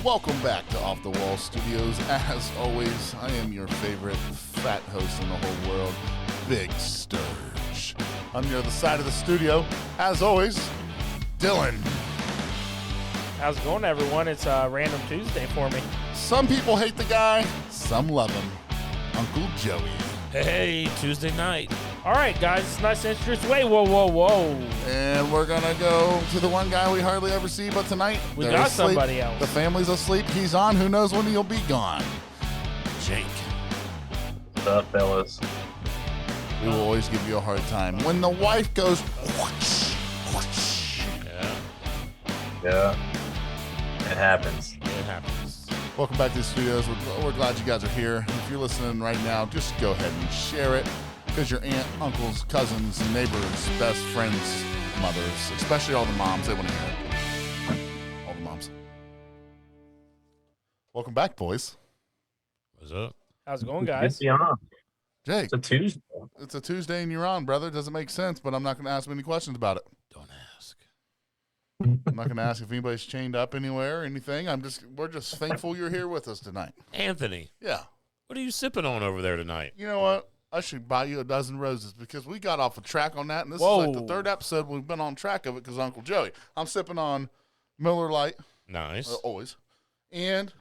Welcome back to Off the Wall Studios. As always, I am your favorite fat host in the whole world, Big Sturge. On the other side of the studio, as always, Dylan. How's it going, everyone? It's a random Tuesday for me. Some people hate the guy, some love him. Uncle Joey. Hey, Tuesday night. All right, guys, it's nice to introduce. Wait, whoa. And we're going to go to the one guy we hardly ever see, but tonight, We they're got asleep. somebody else. The family's asleep. He's on. Who knows when he'll be gone? Jake. What's up, fellas? We will always give you a hard time. When the wife goes, whoosh, whoosh. Yeah, it happens. It happens. Welcome back to the studios. We're glad you guys are here. If you're listening right now, just go ahead and share it because your aunt, uncles, cousins, neighbors, best friends, mothers, especially all the moms, they want to hear it. All the moms. Welcome back, boys. What's up? How's it going, Good guys? to be on. Jake, It's a Tuesday. it's a Tuesday and you're on, brother. Doesn't make sense, but I'm not going to ask many questions about it. Don't ask. I'm not going to ask if anybody's chained up anywhere or anything. We're just thankful you're here with us tonight. Anthony, Yeah. what are you sipping on over there tonight? You know what? I should buy you a dozen roses because we got off a track on that, and this is like the Whoa. third episode we've been on track of it because Uncle Joey. I'm sipping on Miller Lite, Nice. always. And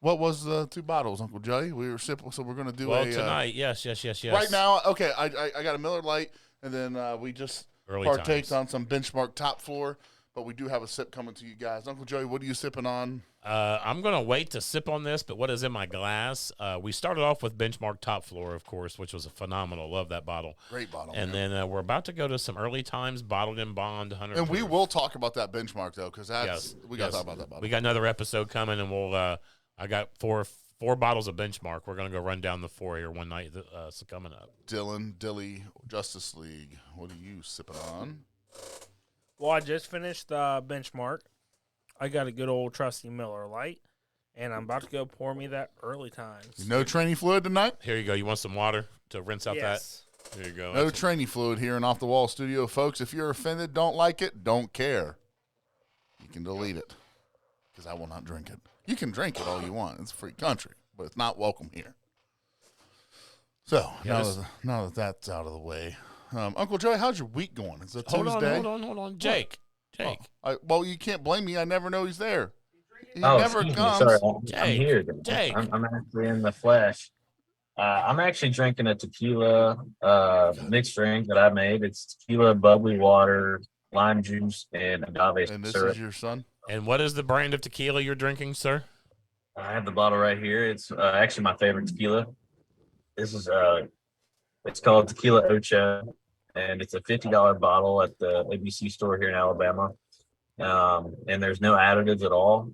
what was the two bottles, Uncle Joey? We were sipping, so we're going to do Well, a... tonight, yes. Right now, okay, I got a Miller Lite, and then we just Early partaked times. on some Benchmark Top Floor, but we do have a sip coming to you guys. Uncle Joey, what are you sipping on? I'm going to wait to sip on this, but what is in my glass? We started off with Benchmark Top Floor, of course, which was a phenomenal. Love that bottle. Great bottle. And man. then we're about to go to some early times, bottled in bond, 100. And we proof. will talk about that Benchmark, though, because Yes. we got to yes. talk about that bottle. We got another episode coming, and we'll. I got four bottles of Benchmark. We're going to go run down the four here one night. That's coming up. Dylan, Dilly, Justice League. What are you sipping on? Well, I just finished the benchmark. I got a good old trusty Miller Lite, and I'm about to go pour me that early times. No training fluid tonight? Here you go. You want some water to rinse out Yes. that? Here you go. No That's- training fluid here in Off the Wall Studio, folks. If you're offended, don't like it, don't care. You can delete it because I will not drink it. You can drink it all you want. It's a free country, but it's not welcome here. So, Yeah, this- now that that's out of the way, Uncle Joey, how's your week going? It's a Tuesday. Hold on. Jake. Well, you can't blame me. I never know he's there. He Oh, never excuse me. comes. Sorry, I'm Jake, here. Jake. I'm actually in the flesh. I'm actually drinking a tequila mixed drink that I made. It's tequila, bubbly water, lime juice, and agave And this syrup. is your son? And what is the brand of tequila you're drinking, sir? I have the bottle right here. It's actually my favorite tequila. This is it's called Tequila Ocho, and it's a $50 bottle at the ABC store here in Alabama. And there's no additives at all,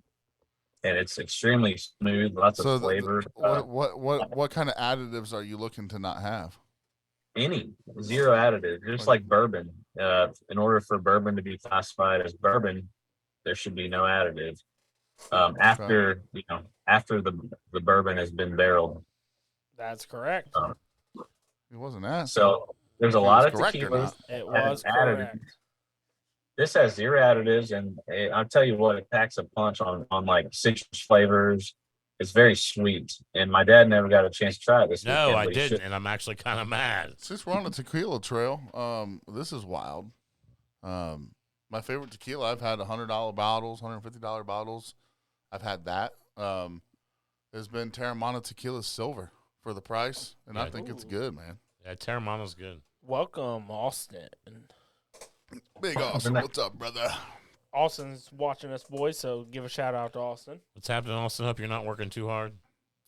and it's extremely smooth, lots So of flavor. what kind of additives are you looking to not have? Any zero additives, just like bourbon. In order for bourbon to be classified as bourbon, there should be no additives. After the bourbon has been barreled. That's correct. It wasn't that. So there's a If it lot was of correct or tequilas. not. It that was has correct. This has zero additives, and I'll tell you what, it packs a punch on like citrus flavors. It's very sweet, and my dad never got a chance to try it this No, weekend. I but he didn't, should. and I'm actually kind of mad. Since we're on the tequila trail, this is wild. My favorite tequila, I've had $100 bottles, $150 bottles. I've had that. There's been Terramana Tequila Silver for the price, and I Yeah. think it's good, man. Yeah, Terramana's good. Welcome, Austin. Big awesome. What's up, brother? Austin's watching us, boys, so give a shout out to Austin. What's happening, Austin? Hope you're not working too hard.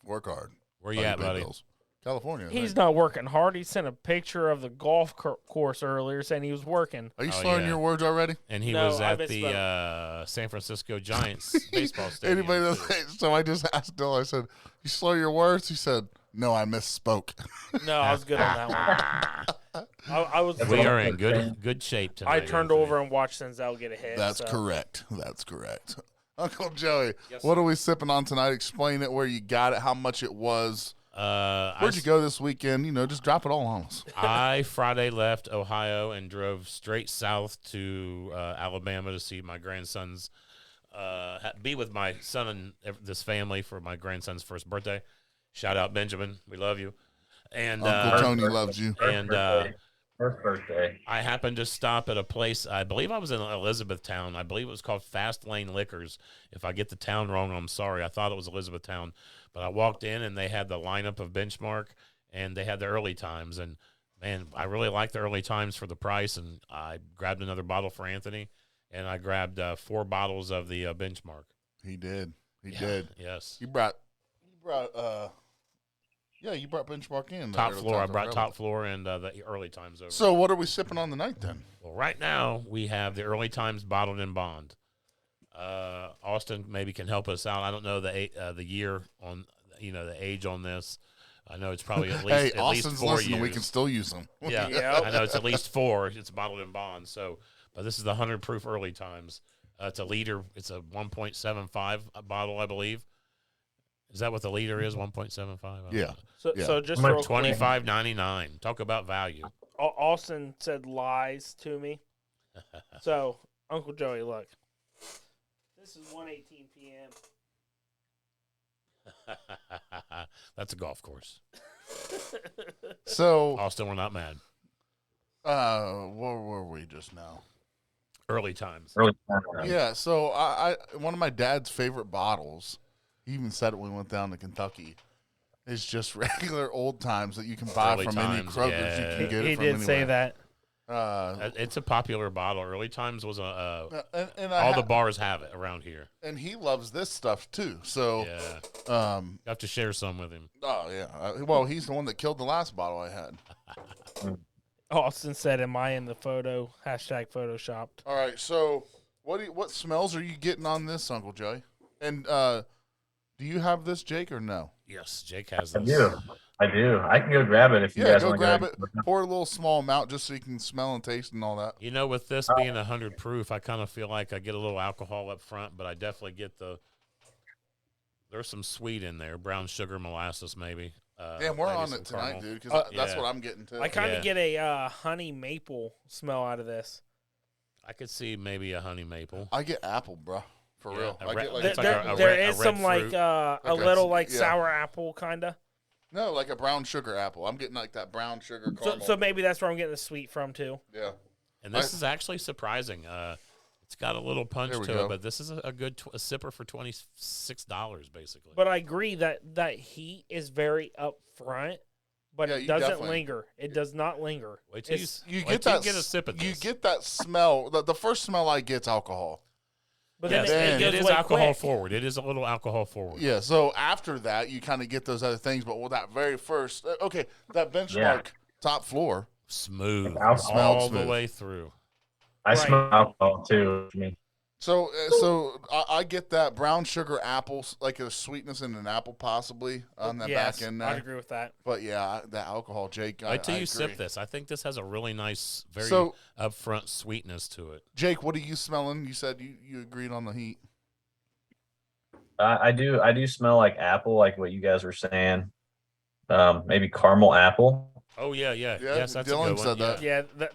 Work hard. Where you Pay at, your buddy? bills. California. I He's think. not working hard. He sent a picture of the golf course earlier saying he was working. Are you Oh, slurring yeah. your words already? And he No, was I at missed the San Francisco Giants baseball stadium. Anybody that's, so I just asked Dill, I said, you slur your words? He said, no, I misspoke. No, I was good on that one. I was. We are in good shape tonight. I turned Anthony. over and watched Senzel get a hit. That's so. correct. That's correct. Uncle Joey, Yes, what sir. are we sipping on tonight? Explain it, where you got it, how much it was. I Where'd you go this weekend? Just drop it all on us. I Friday left Ohio and drove straight south to Alabama to see my grandson's be with my son and this family for my grandson's first birthday. Shout out Benjamin, we love you. And Uncle Tony loves you. and First birthday. I happened to stop at a place. I believe I was in Elizabethtown. I believe it was called Fast Lane Liquors. If I get the town wrong, I'm sorry. I thought it was Elizabethtown, but I walked in and they had the lineup of Benchmark and they had the early times. And man, I really liked the early times for the price. And I grabbed another bottle for Anthony, and I grabbed 4 bottles of the Benchmark. He did. He Yeah, did. Yes. You brought Benchmark in. Top Early floor. I times brought over. top floor and the early times over. So what are we sipping on tonight then? Well, right now we have the early times bottled in bond. Austin maybe can help us out. I don't know the year on the age on this. I know it's probably at least Hey, at Austin's least 4 listening. years. We can still use them. Yeah, Yep. I know it's at least 4. It's bottled in bond. So, but this is the 100 proof early times. It's a liter. It's a 1.75 bottle, I believe. Is that what the liter is? 1.75. Yeah. So, Yeah. so just How real much? quick, $25.99. Talk about value. Austin said lies to me. So, Uncle Joey, look. This is 1:18 p.m. That's a golf course. So, Austin, we're not mad. where were we just now? Early times. Early. Yeah. So I one of my dad's favorite bottles. He even said it when we went down to Kentucky. Is just regular old times that you can buy Early from any Times, Kroger's. yeah. You can get He it from did say anywhere. that. It's a popular bottle. Early times was And all the bars have it around here. and he loves this stuff too. So, Yeah, you have to share some with him. oh yeah. Well, he's the one that killed the last bottle I had. Austin said, "Am I in the photo?" Hashtag photoshopped. All right. So, what smells are you getting on this, Uncle Joey? And do you have this, Jake, or no? Yes, Jake has I this. do. I do. I can go grab it if you Yeah, guys go want to grab it. Pour a little small amount just so you can smell and taste and all that. You know, with this being 100 proof, I kind of feel like I get a little alcohol up front, but I definitely get there's some sweet in there, brown sugar, molasses, maybe. Damn, we're maybe on some it tonight, caramel. dude. Because that's yeah. what I'm getting to. I kind of Yeah. get a honey maple smell out of this. I could see maybe a honey maple. I get apple, bro. For Yeah, real. a I re- get like It's like a There red- is red some fruit. like a Like a- little like yeah. sour apple kind of. no, like a brown sugar apple. I'm getting like that brown sugar So, caramel. so maybe that's where I'm getting the sweet from too. yeah. And this is actually surprising. It's got a little punch There we to go. it, but this is a good a sipper for $26, basically. But I agree that heat is very up front, but Yeah, it you doesn't definitely- linger. It does not linger. Wait till It's- You wait get till that. get a sip of You this. get that smell. The first smell I get's alcohol. But Yes, then then- it goes is way alcohol quick. forward. It is a little alcohol forward. Yeah. So after that, you kind of get those other things. But with that very first, okay, that benchmark top floor. Smooth Alcohol. all Smelled the smooth. way through. I Right. smell alcohol too. I mean, So I get that brown sugar apple, like a sweetness in an apple possibly on that Yes, back end I'd there. agree with that. But yeah, that alcohol, Jake. Wait till I you sip agree. this. I think this has a really nice, very So- upfront sweetness to it. Jake, what are you smelling? You said you agreed on the heat. I do smell like apple, like what you guys were saying. Maybe caramel apple. Oh yeah. Yeah, Yes, that's Dylan a good one. said that. Yeah, that's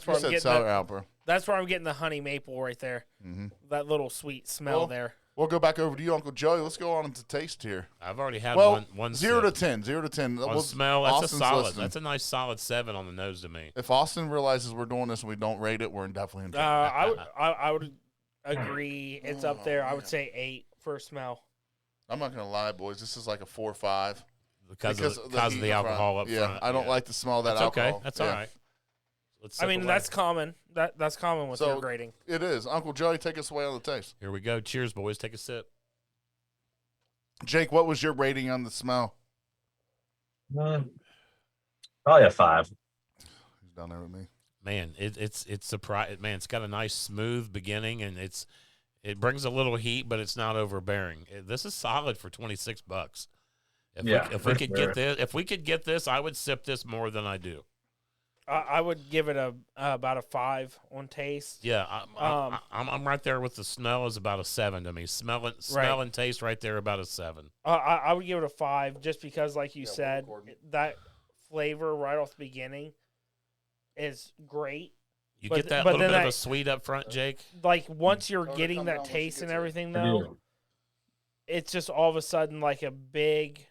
You where I'm said getting. sour apple. That's where I'm getting the honey maple right there. Mm-hmm. That little sweet smell Well, there. We'll go back over to you, Uncle Joey. Let's go on to taste here. I've already had Well, one 0 to sip. 10. 0 to 10. On We'll- smell, that's Austin's a solid. listening. That's a nice solid 7 on the nose to me. If Austin realizes we're doing this and we don't rate it, we're definitely in trouble. I would agree. It's up there. I would say 8 for smell. I'm not gonna lie, boys. This is like a 4 or 5 Because of heat the in front. alcohol up yeah, front. I don't like the smell of that That's alcohol. okay. That's Yeah. all right. Let's I sip mean, away. that's common. That's common with So- your grading. It is. Uncle Joey, take us away on the taste. Here we go. Cheers, boys. Take a sip. Jake, what was your rating on the smell? Probably a 5. He's down there with me. Man, it's surprising. Man, it's got a nice smooth beginning, and it brings a little heat, but it's not overbearing. This is solid for $26. If we for could sure. get this, if we could get this, I would sip this more than I do. I would give it about a 5 on taste. Yeah, I'm right there with the smell is about a 7 to me. Smell and taste right there about a 7. I would give it a 5 just because, like you Yeah, we're said, recording. that flavor right off the beginning is great. You But- get that but little then bit of I- a sweet up front, Jake. Like once you're Oh, they getting come that down once you taste get and to it. everything, I though, do. it's just all of a sudden like a big,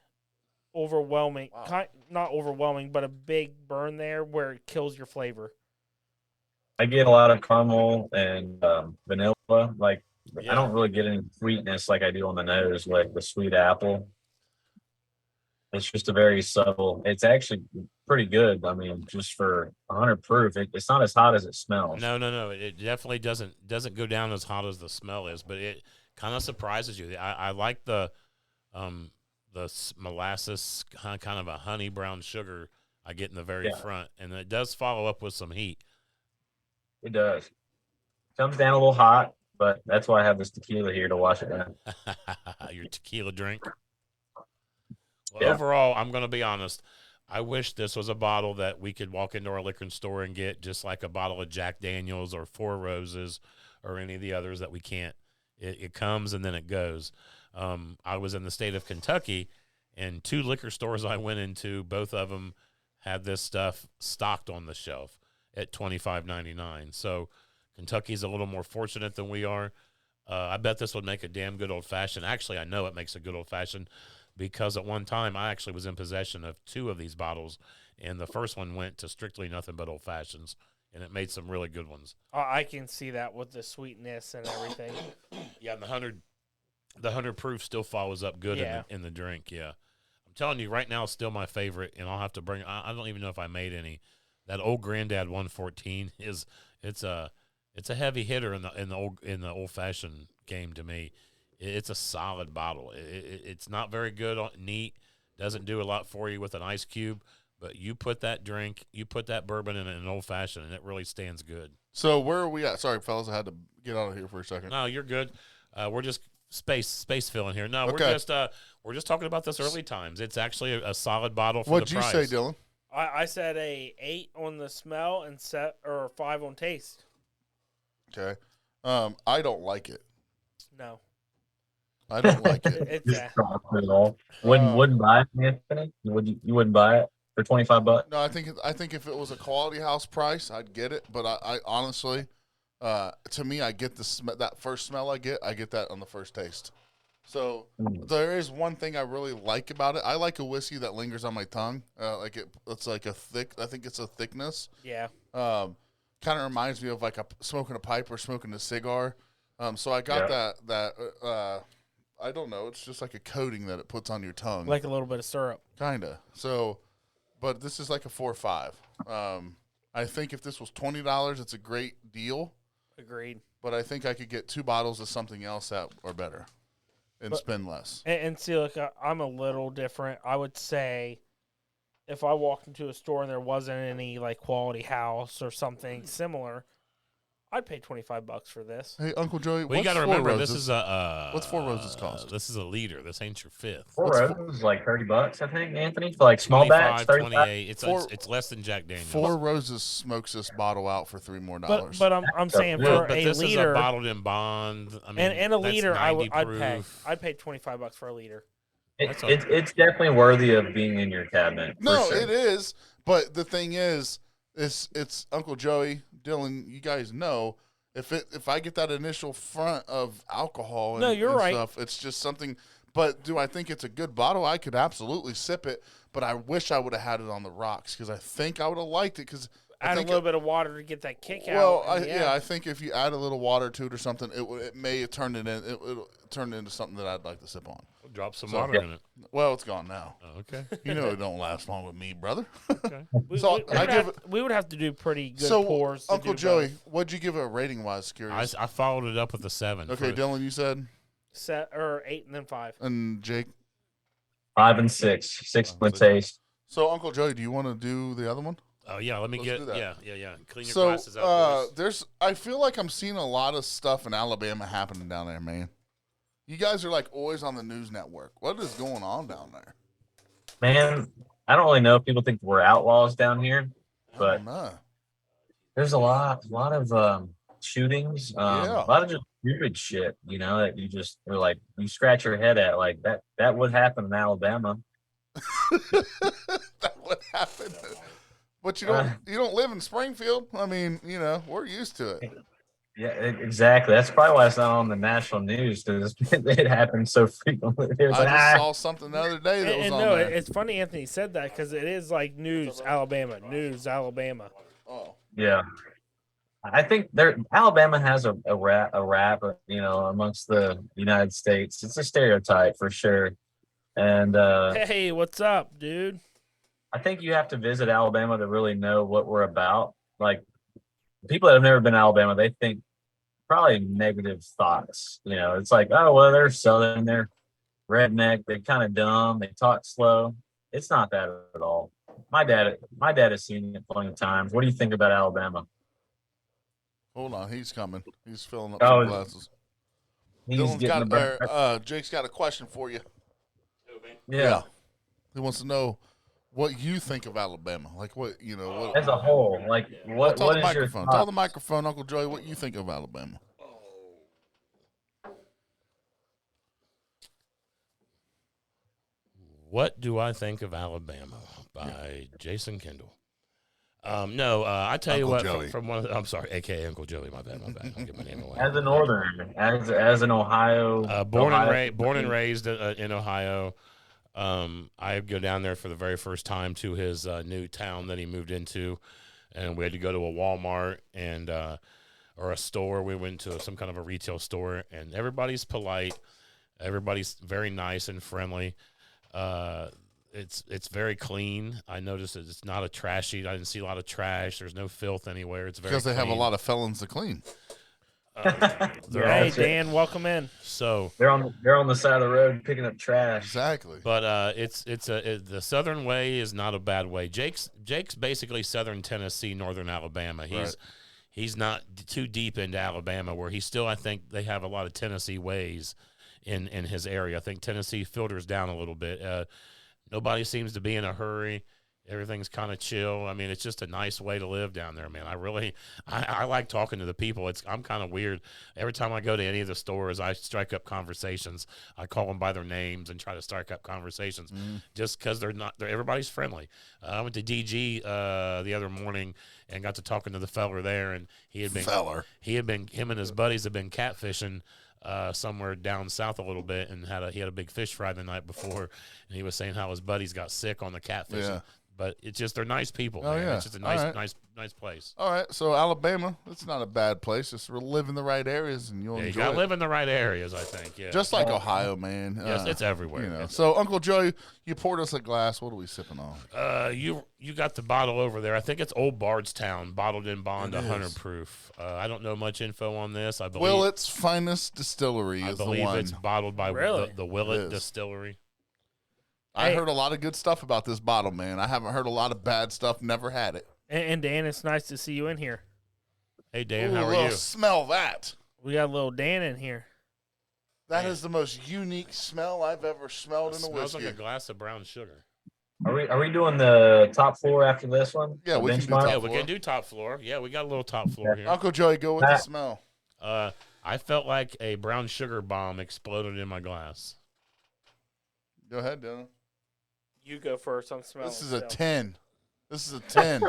overwhelming, Wow. not overwhelming, but a big burn there where it kills your flavor. I get a lot of caramel and vanilla. Like Yeah. I don't really get any sweetness like I do on the nose, like the sweet apple. It's just a very subtle. It's actually pretty good. I mean, just for 100 proof, it's not as hot as it smells. No. It definitely doesn't go down as hot as the smell is, but it kind of surprises you. I like the molasses kind of a honey brown sugar I get in the very Yeah. front, and it does follow up with some heat. It does. Comes down a little hot, but that's why I have this tequila here to wash it down. Your tequila drink. Well, Yeah. overall, I'm going to be honest. I wish this was a bottle that we could walk into our liquor store and get, just like a bottle of Jack Daniels or Four Roses or any of the others that we can't. It comes and then it goes. I was in the state of Kentucky, and 2 liquor stores I went into, both of them had this stuff stocked on the shelf at $25.99. So Kentucky's a little more fortunate than we are. I bet this would make a damn good old-fashioned. Actually, I know it makes a good old-fashioned, because at one time I actually was in possession of 2 of these bottles, and the first one went to strictly nothing but old fashions, and it made some really good ones. I can see that with the sweetness and everything. Yeah, and the 100 proof still follows up good Yeah. in the drink. Yeah, I'm telling you right now, it's still my favorite, and I'll have to bring. I don't even know if I made any. That Old Granddad 114 it's a heavy hitter in the old fashioned game to me. It's a solid bottle. It's not very good, neat. Doesn't do a lot for you with an ice cube, but you put that bourbon in an old fashioned, and it really stands good. So where are we at? Sorry, fellas, I had to get out of here for a second. No, you're good. We're just space filling here. No, Okay. we're just talking about this early times. It's actually a solid bottle for What'd the you price. say, Dylan? I said a 8 on the smell and 5 on taste. Okay. I don't like it. No, I don't like it. it's Just don't put it all. Wouldn't buy it, Anthony? You wouldn't buy it for $25? No, I think if it was a quality house price, I'd get it. But I honestly, to me, I get that first smell I get that on the first taste. So there is one thing I really like about it. I like a whiskey that lingers on my tongue. It's like I think it's a thickness. yeah. Kind of reminds me of like smoking a pipe or smoking a cigar. So I got that I don't know. It's just like a coating that it puts on your tongue. Like a little bit of syrup. Kinda. So, but this is like a 4 or 5. I think if this was $20, it's a great deal. Agreed. But I think I could get 2 bottles of something else that are better, and spend less. And see, look, I'm a little different. I would say if I walked into a store and there wasn't any like quality house or something similar, I'd pay $25 for this. Hey, Uncle Joey, Well, you got to remember, this is a what's 4 Roses cost? This is a liter. This ain't your fifth. Four What's Roses is like $30, I think, Anthony, for like small batch. 25, 35. 28. It's less than Jack Daniels. 4 Roses smokes this bottle out for $3 more. But I'm saying Yeah, for but a this is liter a bottled in bond. I mean, and a that's liter, 90 I'd pay. proof. I'd pay $25 for a liter. It's definitely worthy of being in your cabinet. No, for sure. it is. But the thing is, it's Uncle Joey, Dylan. You guys know if I get that initial front of alcohol, No, you're and right. stuff, it's just something. But do I think it's a good bottle? I could absolutely sip it, but I wish I would have had it on the rocks because I think I would have liked it. Because Add a little bit of water to get that kick well, out. and I think if you add a little water to it or something, it may turn it in. It'll turn it into something that I'd like to sip on. Drop some So- water Yeah. in it. Well, it's gone now. Oh, okay. You know it don't last long with me, brother. Okay. So we would have to do pretty good So, pours. to Uncle do Joey, both. what'd you give it rating wise? Curious. I followed it up with a 7. Okay, for- Dylan, you said, Set or 8 and then 5. and Jake. 5 and 6. 6 Oh, for so- taste. So, Uncle Joey, do you want to do the other one? Oh yeah, let me Let's get do that. yeah. Clean your So, glasses out. boys. I feel like I'm seeing a lot of stuff in Alabama happening down there, man. You guys are like always on the news network. What is going on down there? Man, I don't really know if people think we're outlaws down here, I but don't know. there's a lot of shootings, Yeah. a lot of just stupid shit, that you just are like, you scratch your head at, like that would happen in Alabama. That would happen. But you don't live in Springfield. I mean, we're used to it. Yeah, exactly. That's probably why it's not on the national news because it happens so frequently. It was I like, just saw something the other day that And, was and on no, there. it's funny Anthony said that because it is like news Alabama, news Alabama. Oh, yeah. I think Alabama has a rap, amongst the United States. It's a stereotype for sure. And Hey, what's up, dude? I think you have to visit Alabama to really know what we're about. Like people that have never been to Alabama, they think probably negative thoughts. It's like, oh well, they're Southern, they're redneck, they're kind of dumb, they talk slow. It's not that at all. My dad has seen it plenty of times. What do you think about Alabama? hold on, he's coming. He's filling up Oh, some glasses. He's Dylan's getting Jake's got a question for you. yeah. He wants to know what you think of Alabama. Like what what As a whole, like what tell the is your microphone. thought? Tell the microphone, Uncle Joey, what you think of Alabama. What do I think of Alabama by Jason Kendall? No, I tell you Uncle what. Joey. From one of I'm sorry, aka Uncle Joey. My bad. I'll get my name away. As a northern, as an Ohio, Born Ohio- and raised in Ohio. I go down there for the very first time to his new town that he moved into, and we had to go to a Walmart and or a store. We went to some kind of a retail store, and everybody's polite. Everybody's very nice and friendly. It's very clean. I noticed that it's not a trashy. I didn't see a lot of trash. There's no filth anywhere. It's very Because they have a clean. lot of felons to clean. Hey, that's it. Dan, welcome in. So, They're on the side of the road picking up trash. Exactly. but the Southern way is not a bad way. Jake's basically Southern Tennessee, Northern Alabama. He's not too deep into Alabama, where he still, I think they have a lot of Tennessee ways in his area. I think Tennessee filters down a little bit. Nobody seems to be in a hurry. Everything's kind of chill. I mean, it's just a nice way to live down there, man. I like talking to the people. I'm kind of weird. Every time I go to any of the stores, I strike up conversations. I call them by their names and try to strike up conversations just because everybody's friendly. I went to DG the other morning and got to talking to the feller there, and him and his buddies had been catfishing somewhere down south a little bit, and he had a big fish fry the night before, and he was saying how his buddies got sick on the catfishing. Yeah. But it's just they're nice people. Oh, man. yeah. It's just a All nice, right. nice place. All right, so Alabama, it's not a bad place. Just live in the right areas and you'll Yeah, you enjoy gotta it. live in the right areas, I think. Yeah, Just like Ohio, man. yes, it's everywhere. So, Uncle Joey, you poured us a glass. What are we sipping on? You got the bottle over there. I think it's Old Bardstown, bottled in bond, It 100 is. proof. I don't know much info on this. I believe Willet's Finest Distillery I is the believe one. it's bottled by Really? the It Willett is. Distillery. I Hey. heard a lot of good stuff about this bottle, man. I haven't heard a lot of bad stuff. Never had it. And Dan, it's nice to see you in here. Hey Dan, Ooh, how are well, you? Smell that. We got a little Dan in here. That is the most unique smell I've ever smelled in a Smells whiskey. like a glass of brown sugar. Are we doing the top floor after this one? Yeah, The we can do benchmark? top Yeah, we floor. can do top floor. Yeah, we got a little top floor here. Uncle Joey, go with the Matt. smell. I felt like a brown sugar bomb exploded in my glass. Go ahead, Dylan. You go first. I'm smelling. This is a so. 10. This is a 10.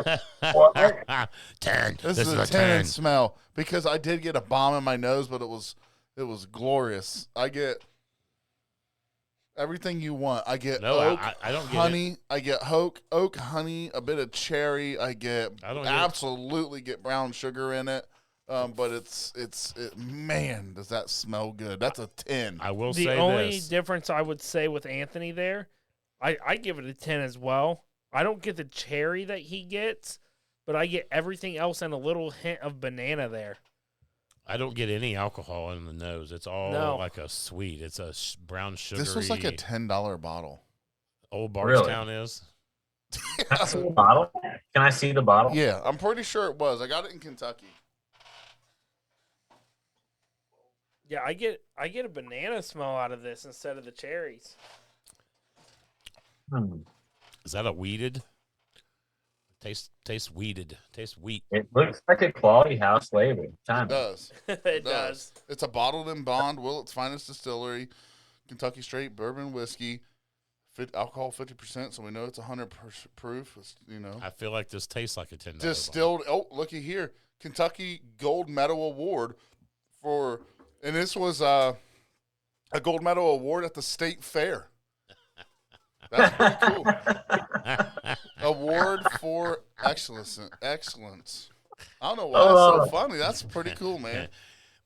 10. This is a 10 in smell because I did get a bomb in my nose, but it was glorious. I get everything you want. I get No, oak, I don't get it. honey. I get oak, honey, a bit of cherry. I get I don't get- absolutely get brown sugar in it. But man, does that smell good? That's a 10. I will The say only this. difference I would say with Anthony there, I give it a 10 as well. I don't get the cherry that he gets, but I get everything else and a little hint of banana there. I don't get any alcohol in the nose. It's all No. like a sweet. It's a brown sugar. This was like a $10 bottle. Old Really? Bardstown is. Can I see the bottle? Can I see the bottle? Yeah, I'm pretty sure it was. I got it in Kentucky. Yeah, I get a banana smell out of this instead of the cherries. Is that a weeded? Tastes weeded. Tastes wheat. It looks like a quality house label. It Time. does. It does. It's a bottled in bond, Willett's Finest Distillery, Kentucky Straight Bourbon Whiskey, alcohol 50%, so we know it's 100 proof. It's, I feel like this tastes like a $10 distilled. Oh, looky here, Kentucky Gold Medal Award and this was a gold medal award at the state fair. That's pretty cool. Award for excellence. I don't know why that's so funny. That's pretty cool, man.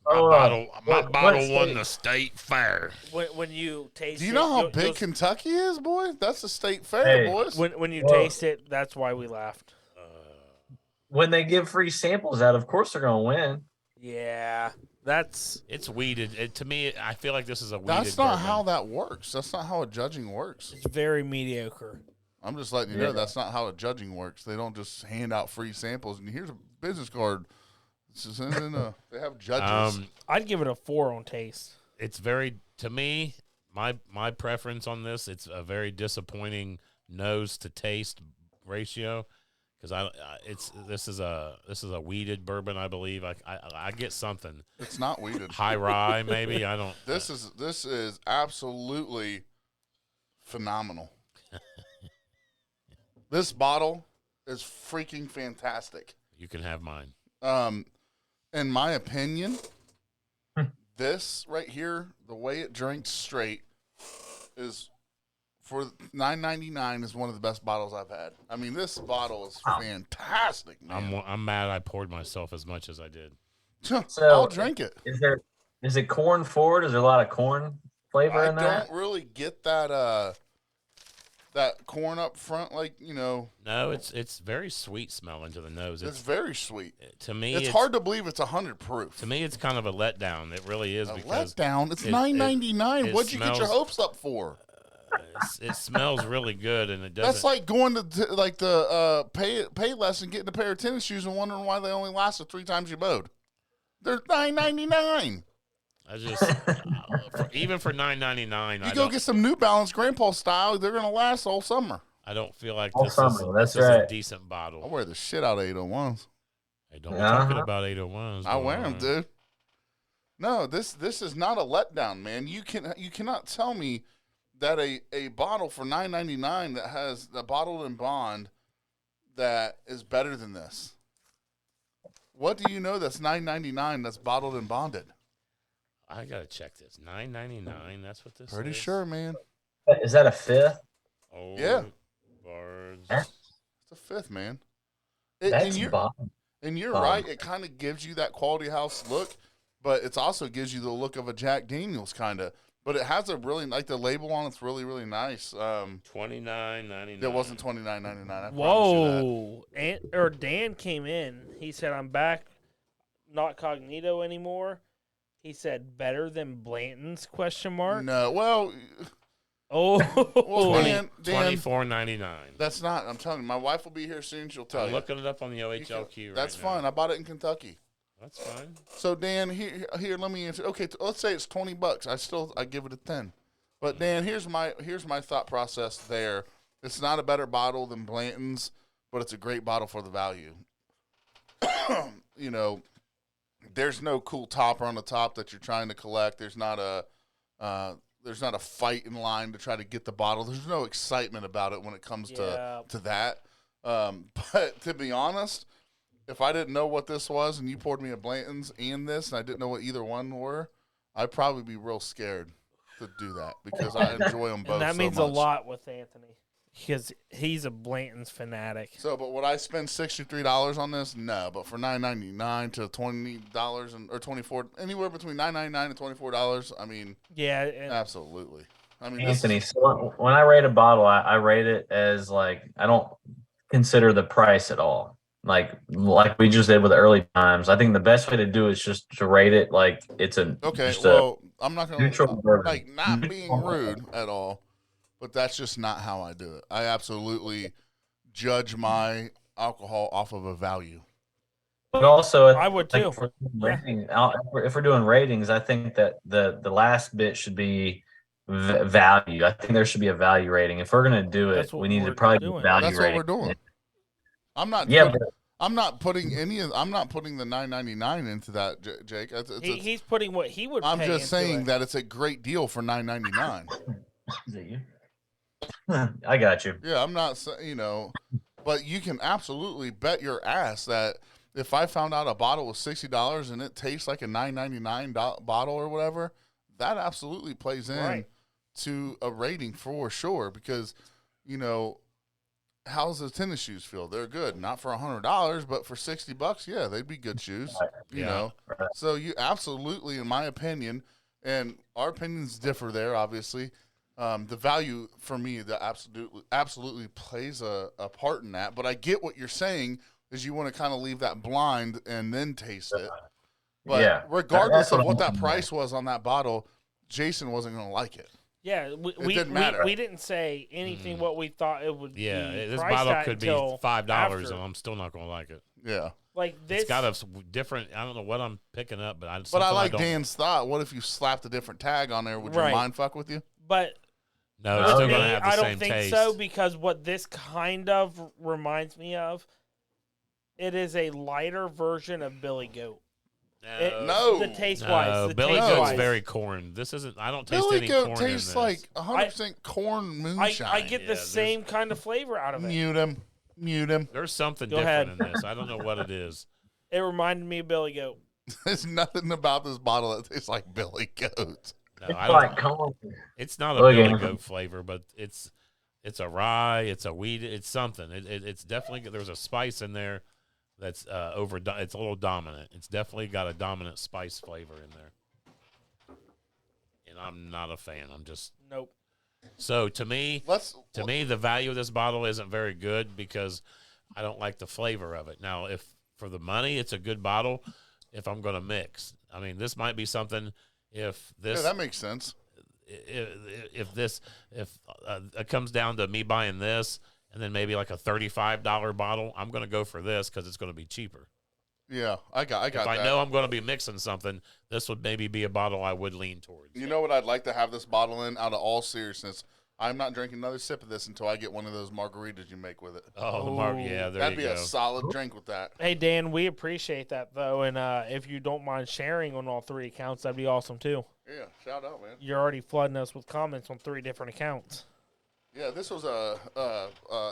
My bottle won the state fair. When you taste Do you know how big Kentucky is, boy? That's the state fair, Hey. boys. when you taste it, that's why we laughed. When they give free samples out, of course they're going to win. Yeah, It's weeded. To me, I feel like this is a weeded That's not bourbon. how that works. That's not how a judging works. it's very mediocre. I'm just letting you know that's not how a judging works. They don't just hand out free samples and here's a business card. They have judges. I'd give it a 4 on taste. It's very, to me, my preference on this, it's a very disappointing nose to taste ratio because this is a weeded bourbon, I believe. I get something. It's not weeded. High rye, maybe. I don't. This is absolutely phenomenal. This bottle is freaking fantastic. You can have mine. In my opinion, this right here, the way it drinks straight, is for $9.99 is one of the best bottles I've had. I mean, this bottle is fantastic, man. I'm mad I poured myself as much as I did. I'll drink it. Is it corn forward? Is there a lot of corn flavor in I that? don't really get that that corn up front, No, it's very sweet smelling to the nose. It's very sweet. To me, It's hard to believe it's 100 proof. To me, it's kind of a letdown. It really is A because letdown. It's it- $9.99. it What'd you get your smells- hopes up for? it smells really good, and it doesn't. That's like going to the pay less and getting a pair of tennis shoes and wondering why they only lasted 3 times you mowed. They're $9.99. I just even for $9.99, You go get some New Balance Grandpa style. They're gonna last all summer. I don't feel like All this summer, that's is a right. decent I bottle. wear the shit out of 801s. Hey, don't be talking Uh-huh. about 801s. I wear boy. them, dude. No, this is not a letdown, man. You cannot tell me that a bottle for $9.99 that has the bottled in bond that is better than this. What do you know that's $9.99 that's bottled and bonded? I gotta check this. $9.99. That's what this Pretty is. sure, man. Is that a fifth? Oh, Yeah. Bards. It's a fifth, man. That's bomb. And you're Bomb. right. It kind of gives you that quality house look, but it also gives you the look of a Jack Daniels kind of. But it has a really the label on it's really really nice. $29.99. It wasn't $29.99. Whoa! Dan came in. He said, "I'm back, not Cognito anymore." He said, "Better than Blanton's?" Question mark. No, well, Oh, Dan, $24.99. that's not. I'm telling you, my wife will be here soon. She'll tell I'm you. looking it up on the You OHLQ can- right That's now. fine. I bought it in Kentucky. That's fine. So Dan, here, let me answer. Okay, let's say it's $20. I give it a 10. But Dan, here's my thought process. There, it's not a better bottle than Blanton's, but it's a great bottle for the value. There's no cool topper on the top that you're trying to collect. There's not a fight in line to try to get the bottle. There's no excitement about it when it comes Yeah. to that. But to be honest, if I didn't know what this was and you poured me a Blanton's and this and I didn't know what either one were, I'd probably be real scared to do that because I enjoy them both. and that so means much. a lot with Anthony because he's a Blanton's fanatic. So, but would I spend $63 on this? No, but for $9.99 to $20 or $24, anywhere between $9.99 and $24, I mean, Yeah, and absolutely. I mean, Anthony, so when I rate a bottle, I rate it as I don't consider the price at all. Like we just did with the early times. I think the best way to do it is just to rate it like it's a okay. just Well, I'm not gonna neutral bourbon. not being rude at all, but that's just not how I do it. I absolutely judge my alcohol off of a value. But also, I would too. If we're doing ratings, I think that the last bit should be value. I think there should be a value rating. If we're gonna do it, That's what we need to we're probably do doing. value That's what rating. we're doing. I'm not. Yeah, putting- but I'm not putting I'm not putting the $9.99 into that, Jake. he's putting what he would. I'm pay just into saying it. that it's a great deal for $9.99. is it you? I got you. Yeah, I'm not, but you can absolutely bet your ass that if I found out a bottle was $60 and it tastes like a $9.99 bottle or whatever, that absolutely plays in Right. to a rating for sure. Because, how's the tennis shoes feel? They're good, not for $100, but for $60, yeah, they'd be good shoes. You Yeah. know, so you absolutely, in my opinion, and our opinions differ there, obviously. The value for me that absolutely plays a part in that. But I get what you're saying is you want to kind of leave that blind and then taste it. But Yeah. regardless That's what of what I'm that looking price was on that bottle, Jason wasn't going to like it. Yeah, we didn't matter. We didn't say anything what we thought it would Yeah, be. this priced bottle at could be until $5, after. and I'm still not going to like it. Yeah. Like this. It's got a different. I don't know what I'm picking up, but But I like don't- Dan's thought. What if you slapped a different tag on there? Would your Right. mind fuck with you? But No, With it's still me, going to have the I same don't think taste. so because what this kind of reminds me of, it is a lighter version of Billy Goat. No. The taste No, wise. The Billy taste Goat's wise. very corn. This isn't. I don't taste Billy any Goat corn tastes in this. like 100% corn moonshine. I get Yeah, the there's- same kind of flavor out of it. Mute him. Mute him. There's something Go different ahead. in this. I don't know what it is. It reminded me of Billy Goat. There's nothing about this bottle that tastes like Billy Goat. No, It's I like don't. corn. It's not a Look Billy at him. Goat flavor, but it's a rye. It's a wheat. It's something. It's definitely there's a spice in there that's it's a little dominant. It's definitely got a dominant spice flavor in there, and I'm not a fan. I'm just Nope. so to me. Let's To me, the value of this bottle isn't very good because I don't like the flavor of it. Now, if for the money, it's a good bottle. If I'm going to mix, I mean, this might be something. If Yeah, this, that makes sense. if it comes down to me buying this and then maybe like a $35 bottle, I'm going to go for this because it's going to be cheaper. Yeah, I got If that. I know I'm going to be mixing something, this would maybe be a bottle I would lean towards. You know what I'd like to have this bottle in? Out of all seriousness, I'm not drinking another sip of this until I get one of those margaritas you make with it. Oh, yeah, there That'd you be go. a solid drink with that. Hey Dan, we appreciate that though, and if you don't mind sharing on all 3 accounts, that'd be awesome too. Yeah, shout out, man. You're already flooding us with comments on 3 different accounts. Yeah, this was a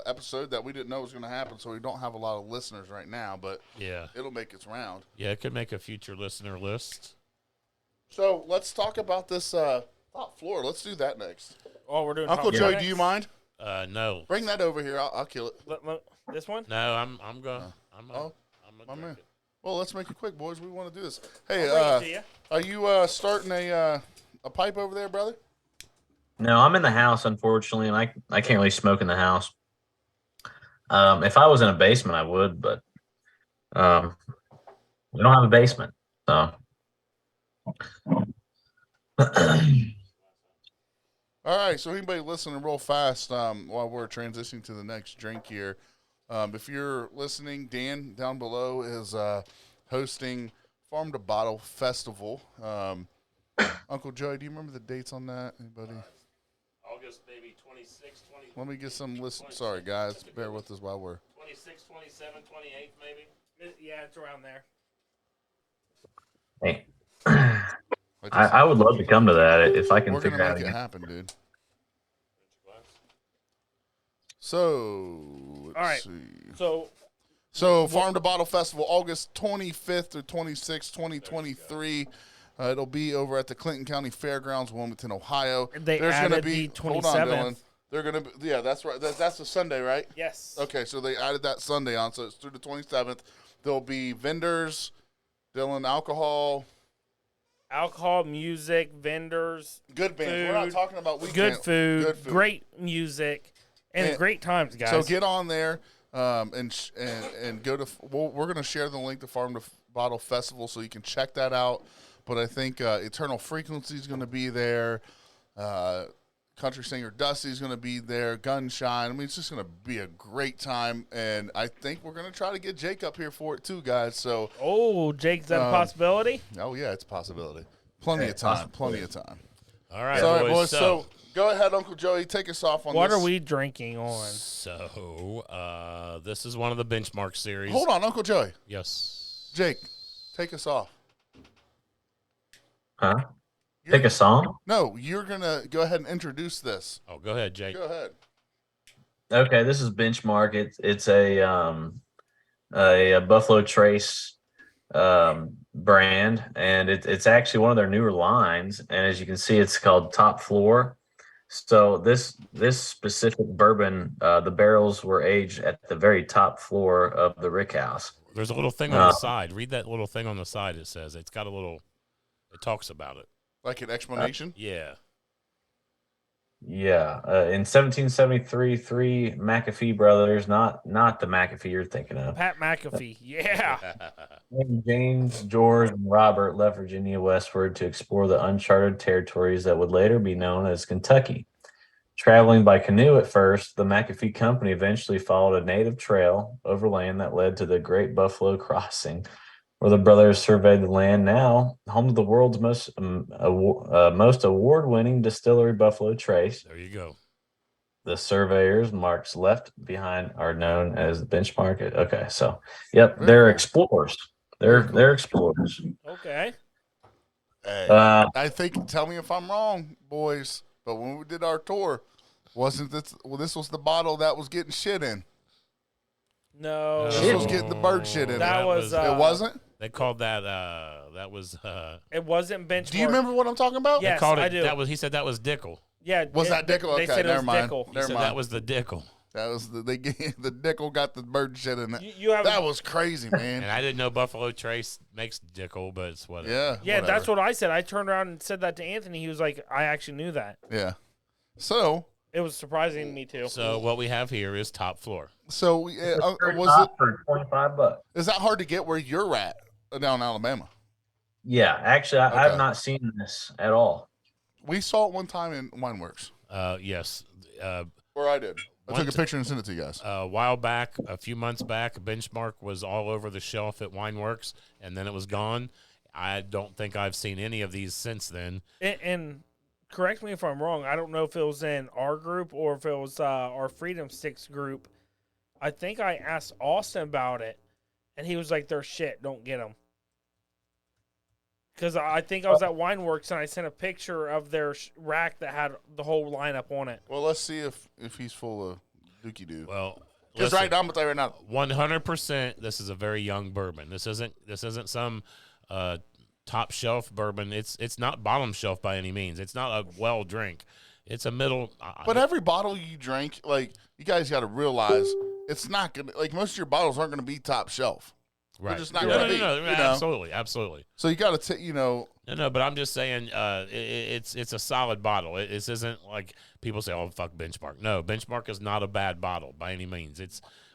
episode that we didn't know was going to happen, so we don't have a lot of listeners right now, but Yeah, it'll make its round. yeah, it could make a future listener list. So let's talk about this top floor. Let's do that next. Oh, we're doing Uncle top Joey, next? do you mind? No, Bring that over here. I'll kill it. This one? no, I'm going. I'm Oh, gonna my drink man. it. Well, let's make it quick, boys. We want to do this. Hey, I'll bring it to you. are you starting a pipe over there, brother? No, I'm in the house, unfortunately, and I can't really smoke in the house. If I was in a basement, I would, but we don't have a basement, so. All right, so anybody listening real fast while we're transitioning to the next drink here, if you're listening, Dan down below is hosting Farm to Bottle Festival. Uncle Joey, do you remember the dates on that? Anybody? August maybe 26, 20, Let me get some listen. Sorry, guys. Bear with us while we're. 26, 27, 28 maybe. Yeah, it's around there. Hey, Like I said, I would love to come to that if I can we're gonna figure out. make it happen, dude. So, let's All right. see. So Farm to Bottle Festival, August 25th through 26th, 2023. It'll be over at the Clinton County Fairgrounds, Wilmington, Ohio. They There's gonna added be the hold on, 27th. Dylan. They're gonna be, yeah, that's right. That's the Sunday, right? yes. Okay, so they added that Sunday on, so it's through the 27th. There'll be vendors, Dylan, alcohol, Alcohol, music, vendors, good bands. We're not Food. talking about weekend. good food, Good food. great music, and And- great times, guys. So get on there and go to. We're going to share the link to Farm to Bottle Festival so you can check that out. But I think Eternal Frequency is going to be there. Country singer Dusty's going to be there. Gunshine. I mean, it's just going to be a great time. And I think we're going to try to get Jake up here for it too, guys. So, Oh, Jake, is that a possibility? oh yeah, it's a possibility. Plenty Yeah, of time. possibly. Plenty of time. All right, All right, boys. boys. So go ahead, Uncle Joey. Take us off on What this. are we drinking on? So this is one of the benchmark series. Hold on, Uncle Joey. Yes. Jake, take us off. Huh? You're- Pick a song. No, you're going to go ahead and introduce this. Oh, go ahead, Jake. Go ahead. Okay, this is Benchmark. It's a Buffalo Trace brand, and it's actually one of their newer lines. And as you can see, it's called Top Floor. So this specific bourbon, the barrels were aged at the very top floor of the rick house. There's a little thing on the side. Read that little thing on the side. It says it's got a little. It talks about it. Like an explanation? Yeah. Yeah, in 1773, three McAfee brothers, not the McAfee you're thinking of. Pat McAfee. Yeah. James, George, and Robert left Virginia westward to explore the uncharted territories that would later be known as Kentucky. Traveling by canoe at first, the McAfee Company eventually followed a native trail overland that led to the Great Buffalo Crossing, where the brothers surveyed the land, now home to the world's most award-winning distillery, Buffalo Trace. There you go. The surveyors marks left behind are known as the Benchmark. Okay, so yep, Very they're cool. explorers. Very cool. They're explorers. Okay. Hey, Uh, I think, tell me if I'm wrong, boys, but when we did our tour, wasn't this, well, this was the bottle that was getting shit in. No. This was getting the bird shit in. That was, It wasn't? They called that. That was. It wasn't Benchmark. Do you remember what I'm talking about? Yeah. They called it. I do. That was. He said that was Dickel. Yeah. Was that Dickel? They Okay, said it never was mind. Dickel. He Never said mind. that was the Dickel. That was the nickel got the bird shit in it. You have That was crazy, And man. I didn't know Buffalo Trace makes Dickel, but it's whatever. Yeah. Yeah, whatever. that's what I said. I turned around and said that to Anthony. He was like, I actually knew that. Yeah. So It was surprising to me too. So what we have here is Top Floor. was it? for $25? Is that hard to get where you're at down in Alabama? Yeah, actually, Okay. I've not seen this at all. We saw it one time in Wineworks, Yes. or I did. I One took a picture and sent it to you guys. A while back, a few months back, Benchmark was all over the shelf at Wineworks, and then it was gone. I don't think I've seen any of these since then. And correct me if I'm wrong. I don't know if it was in our group or if it was our Freedom Sticks group. I think I asked Austin about it, and he was like, "They're shit. Don't get them." Because I think I was at Wineworks and I sent a picture of their rack that had the whole lineup on it. Well, let's see if he's full of dookie doo. Well, Because right now, I'm gonna tell you right now, 100%. This is a very young bourbon. This isn't some top shelf bourbon. It's not bottom shelf by any means. It's not a well drink. It's a middle. but every bottle you drink, like you guys got to realize, it's not gonna like most of your bottles aren't gonna be top shelf. right. just not no, gonna no, be, no, you know? absolutely. So you got to, No, but I'm just saying, it's a solid bottle. This isn't like people say, "Oh, fuck Benchmark." No, Benchmark is not a bad bottle by any means.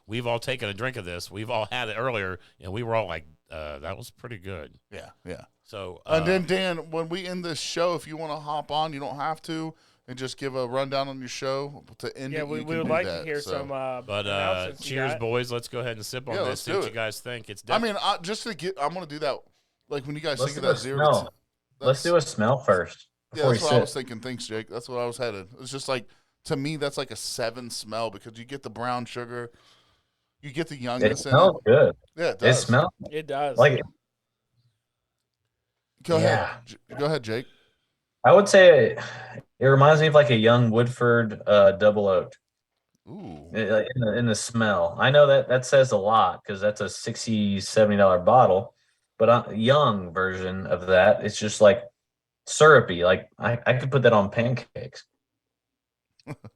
We've all taken a drink of this. We've all had it earlier, and we were all like, "That was pretty good." yeah. So, And then Dan, when we end this show, if you want to hop on, you don't have to, and just give a rundown on your show to end Yeah, it. we you can would do like that, to hear so. some. but announcements you cheers, got. boys. Let's go ahead and sip on Yeah, this. let's See do what it. you guys think. It's I mean, just to get, I'm gonna do that. Like when you guys Let's think do of a that zero. smell. Let's do a smell first Yeah, before we that's what I was sip. thinking. Thanks, Jake. That's what I was headed. It's just like, to me, that's like a 7 smell because you get the brown sugar, you get the It youngness in it. smells good. Yeah, it It does. smells It does. like it. Go Yeah. ahead. Go ahead, Jake. I would say it reminds me of like a young Woodford double oak. Ooh. Like in the smell. I know that says a lot because that's a $60, $70 bottle, but a young version of that, it's just like syrupy. Like I could put that on pancakes.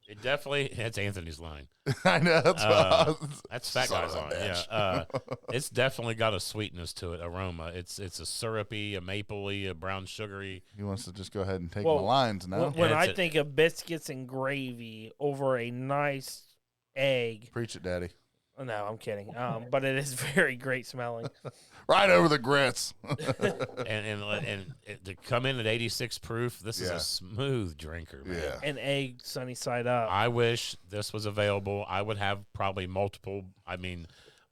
It definitely. It's Anthony's line. I know. That's what I was, That's Fat Son Guy's of a line. bitch. Yeah. It's definitely got a sweetness to it, aroma. It's a syrupy, a mapley, a brown sugary. He wants to just go ahead and take Well, my lines now. when Yeah, I it's a- think of biscuits and gravy over a nice egg. Preach it, Daddy. No, I'm kidding. But it is very great smelling. Right over the grits. and to come in at 86 proof, this is Yeah. a smooth drinker, man. Yeah. An egg sunny side up. I wish this was available. I would have probably multiple. I mean,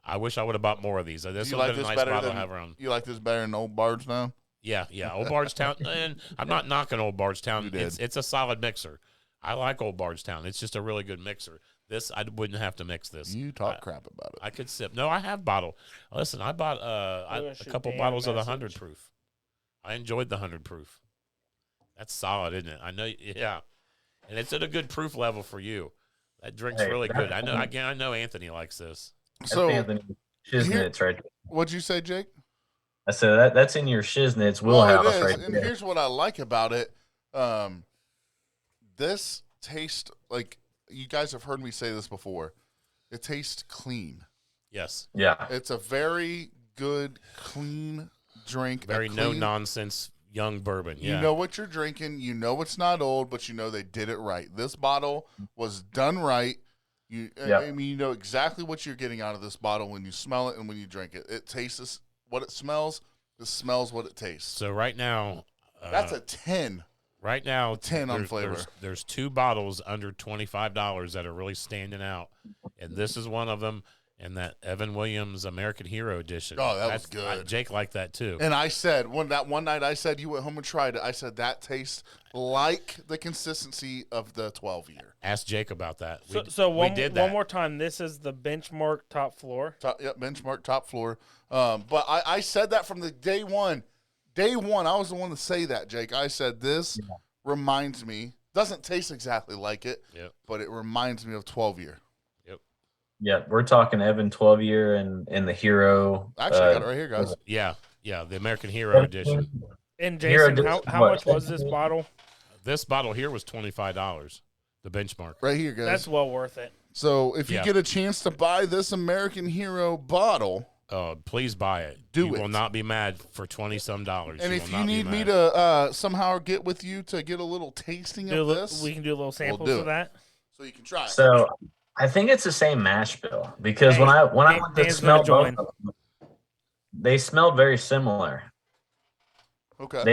I wish I would have bought more of these. This you would like have been this a nice better bottle than to have around. you like this better than Old Barge now? Yeah. Old Bardstown, and I'm not knocking Old Bardstown. You did. It's a solid mixer. I like Old Bardstown. It's just a really good mixer. This I wouldn't have to mix this. You talk crap about it. I could sip. No, I have bottle. Listen, I bought gonna a shoot couple Dan a bottles of the message. 100 proof. I enjoyed the 100 proof. That's solid, isn't it? I know. Yeah, and it's at a good proof level for you. That drink's Hey, really good. that's- I know Anthony likes this. That's So Anthony Shiznits right there. what'd you say, Jake? I said that's in your Shiznits Well, it wheelhouse is, right and there. here's what I like about it. This tastes like, you guys have heard me say this before. It tastes clean. Yes. Yeah. It's a very good, clean drink. a Very no clean- nonsense young bourbon. Yeah. You know what you're drinking. You know it's not old, but you know they did it right. This bottle was done right. Yep. I mean, you know exactly what you're getting out of this bottle when you smell it and when you drink it. It tastes what it smells. It smells what it tastes. So right now, That's a 10. right now 10 on flavor. There's 2 bottles under $25 that are really standing out, and this is one of them. And that Evan Williams American Hero Edition. Oh, that was good. Jake liked that too. And I said, one night I said, you went home and tried it. I said, that tastes like the consistency of the 12-year. Ask Jake about that. So we did that. one more time. This is the Benchmark top floor. Benchmark top floor. But I said that from the day one. Day one, I was the one to say that, Jake. I said, this reminds me, doesn't taste exactly like it, but it reminds me of 12-year. Yeah, we're talking Evan 12-year and the Hero. Actually, I got it right here, guys. Yeah, the American Hero Edition. And Hero Jason, Edition, how what, much was this 17? bottle? This bottle here was $25. The Benchmark. Right here, guys. That's well worth it. So if you Yeah. get a chance to buy this American Hero bottle, Please buy it. Do you it. will not be mad for $20-some. and if you need me to somehow get with you to get a little tasting of this, We can do a little sample do for it. that. so you can try it. So I think it's the same mash bill because Hey, when I went to Dan's smell gonna both of them, they smelled very similar. Okay.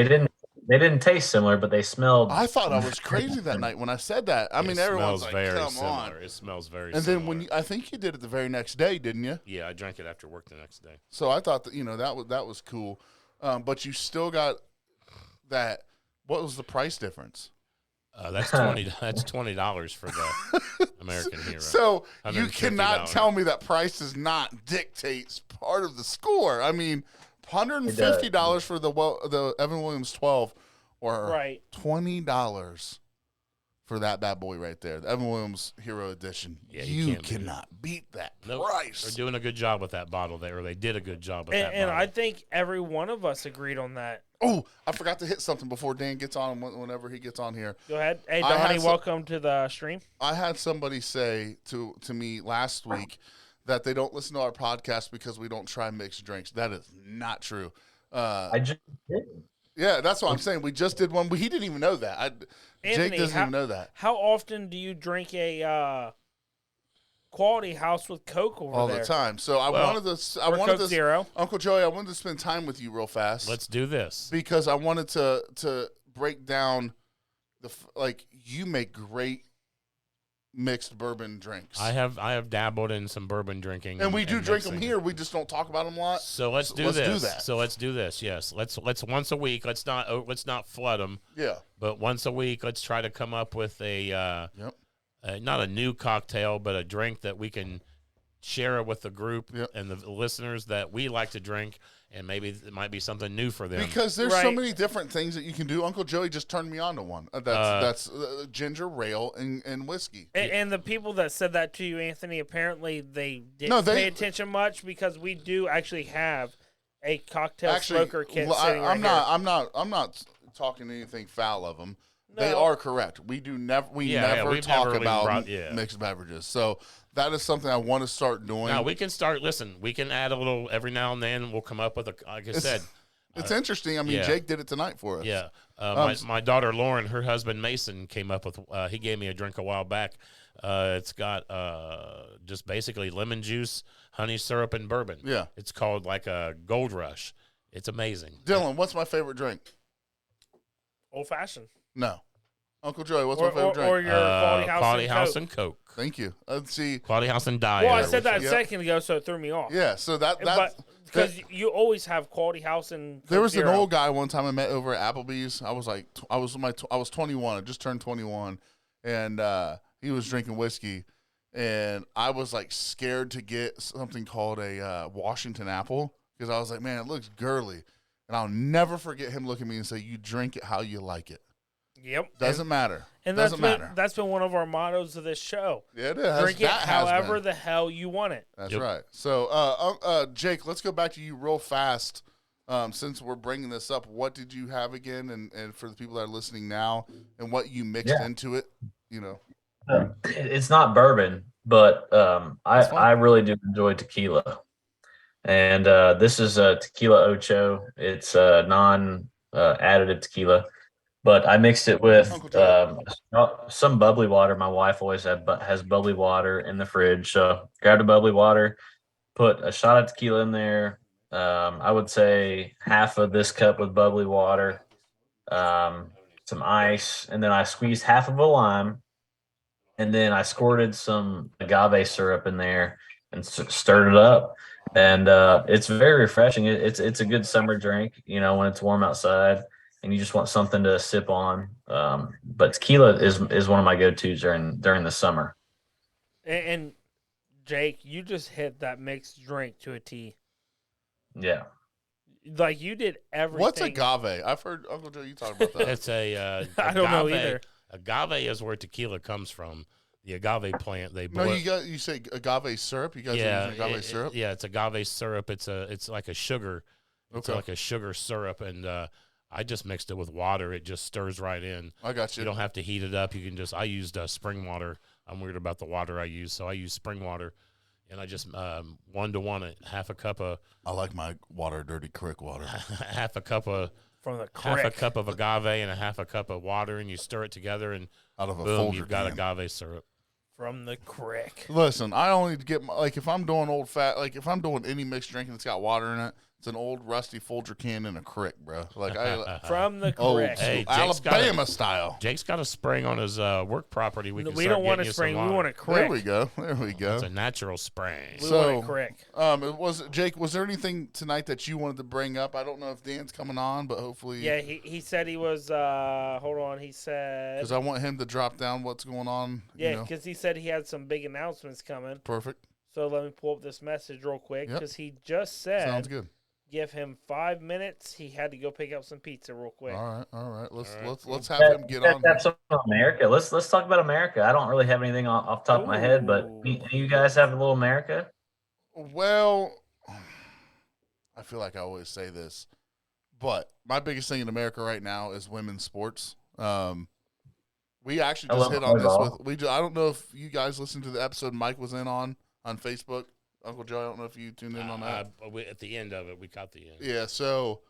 They didn't taste similar, but they smelled. I thought I was crazy that night when I said that. I mean, everyone's smells like, very "Come similar. on!" It smells very And similar. then I think you did it the very next day, didn't you? Yeah, I drank it after work the next day. So I thought that that was cool, but you still got that. What was the price difference? That's $20 for the American Hero. So you $150. cannot tell me that price does not dictate part of the score. I mean, $150 for the Evan Williams 12, or Right. $20 for that bad boy right there, the Evan Williams Hero Edition. Yeah, you you can't beat it. cannot beat that Nope. price. They're doing a good job with that bottle there, or they did a good job with that And bottle. I think every one of us agreed on that. Oh, I forgot to hit something before Dan gets on. Whenever he gets on here, Go ahead. Hey, I had Donnie, some- welcome to the stream. I had somebody say to me last week that they don't listen to our podcast because we don't try mixed drinks. That is not true. I just did. Yeah, that's what I'm saying. We just did one, but he didn't even know that. Jake Anthony, doesn't even know that How often do you drink a Quality House with Coke over all there? the time. So I Well, wanted to. I Or wanted Coke to. Zero? Uncle Joey, I wanted to spend time with you real fast. Let's do this. because I wanted to break down like you make great mixed bourbon drinks. I have dabbled in some bourbon drinking, and we do drink them mixing. here. We just don't talk about them a lot. So let's do let's do this. that. So let's do this. Yes, let's once a week. Let's not flood them, Yeah. but once a week, let's try to come up with a Yep. not a new cocktail, but a drink that we can share with the group Yep. and the listeners that we like to drink, and maybe it might be something new for them. Because there's so Right. many different things that you can do. Uncle Joey just turned me on to one. That's ginger ale and whiskey. And the people that said that to you, Anthony, apparently they didn't No, they- pay attention much because we do actually have a cocktail smoker kit I'm sitting right I'm not talking anything foul of them. They No. are correct. We never we've talk never really about brought- mixed beverages. So that is something I want to start doing. Now we can start. Listen, we can add a little every now and then. We'll come up with like I said. It's interesting. I mean, yeah. Jake did it tonight for us. Yeah. Um, My daughter Lauren, her husband Mason came up with. He gave me a drink a while back. It's got just basically lemon juice, honey syrup, and bourbon. Yeah. It's called like a Gold Rush. It's amazing. Dylan, what's my favorite drink? Old fashioned. No. Uncle Joey, what's Or, my favorite drink? or your Quality House and Coke. and Coke. Thank you. Let's see. Quality House and Diet. Well, I said that a Yep. second ago, so it threw me off. Yeah, so that But because you always have Quality House and Coke there was an Zero. old guy one time I met over at Applebee's. I was like, I was 21. I just turned 21, and he was drinking whiskey, and I was like scared to get something called a Washington apple because I was like, man, it looks girly, and I'll never forget him looking at me and say, "You drink it how you like it." Yep. Doesn't matter. And Doesn't matter. That's been one of our mottos of this show. Yeah, it is. Drink it That has however been. the hell you want it. That's Yep. right. So, Jake, let's go back to you real fast. Since we're bringing this up, what did you have again? And for the people that are listening now, and what you mixed into it, you know. It's not bourbon, but That's fine. I really do enjoy tequila. And this is a tequila ocho. It's a non-additive tequila, but I mixed it with Uncle Joe. some bubbly water. My wife always has bubbly water in the fridge, so grabbed a bubbly water, put a shot of tequila in there. I would say half of this cup with bubbly water, some ice, and then I squeezed half of a lime, and then I squirted some agave syrup in there and stirred it up. And it's very refreshing. It's a good summer drink, you know, when it's warm outside and you just want something to sip on. But tequila is one of my go-tos during the summer. And Jake, you just hit that mixed drink to a T. Yeah. Like you did everything. What's agave? I've heard Uncle Joe you talk about that. It's a I don't know agave- either. Agave is where tequila comes from. The agave plant. They No, boil. you say agave syrup. You guys Yeah, are using agave syrup. yeah, it's agave syrup. It's like a sugar. It's Okay. like a sugar syrup, and I just mixed it with water. It just stirs right in. I got you. You don't have to heat it up. You can just. I used spring water. I'm weird about the water I use, so I use spring water, and I just 1-to-1 it, half a cup of I like my water dirty creek water. from the half a crick. cup of agave and a half a cup of water, and you stir it together, and Out of a boom, Folger you've got can. agave syrup. From the crick. Listen, I only get like if I'm doing if I'm doing any mixed drink and it's got water in it, it's an old rusty Folger can in a crick, bro. Like I From the old crick. Hey, school, Jake's got Alabama style. Jake's got a spring on his work property. We don't want a spring. We want a crick. There we go. There we go. It's a natural spring. We So- want a crick. It was Jake. Was there anything tonight that you wanted to bring up? I don't know if Dan's coming on, but hopefully, Yeah, he said he was. Hold on. He said. because I want him to drop down what's going on. Yeah, you know. because he said he had some big announcements coming. Perfect. So let me pull up this message real quick Yep. because he just said Sounds good. give him 5 minutes. He had to go pick up some pizza real quick. All right. Let's All right. let's have him get on. That's America. Let's talk about America. I don't really have anything off the top of my head, but Ooh. you guys have a little America? Well, I feel like I always say this, but my biggest thing in America right now is women's sports. We actually I just love hit on this volleyball. with I don't know if you guys listened to the episode Mike was in on Facebook. Uncle Joe, I don't know if you tuned in on that. At the end of it, we caught the end. Yeah, so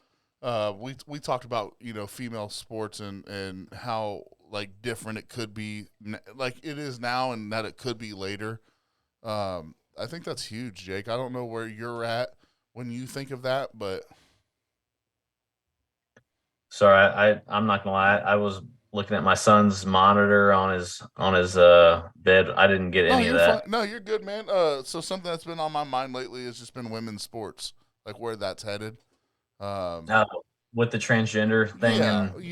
we talked about female sports and how like different it could be, like it is now, and that it could be later. I think that's huge, Jake. I don't know where you're at when you think of that, but Sorry, I'm not gonna lie. I was looking at my son's monitor on his bed. I didn't get no, any of you're that. fine. No, you're good, man. So something that's been on my mind lately has just been women's sports, like where that's headed. With the transgender thing, Yeah, and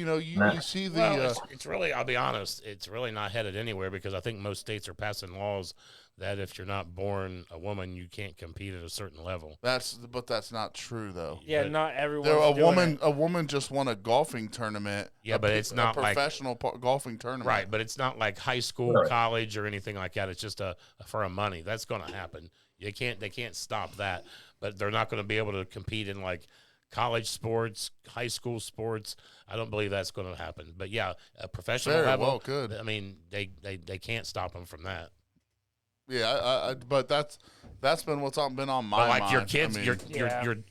you see the Well, it's really, I'll be honest, it's really not headed anywhere because I think most states are passing laws that if you're not born a woman, you can't compete at a certain level. but that's not true though. Yeah, But not everyone. A woman just won a golfing tournament. Yeah, but it's not a like- professional golfing tournament. Right, but it's not like high school, Right. college, or anything like that. It's just for a money. That's going to happen. They can't stop that. But they're not going to be able to compete in like college sports, high school sports. I don't believe that's going to happen. But yeah, a professional Very level. well could. I mean, they can't stop them from that. Yeah, but that's been what's been on my But like mind. your kids, I mean,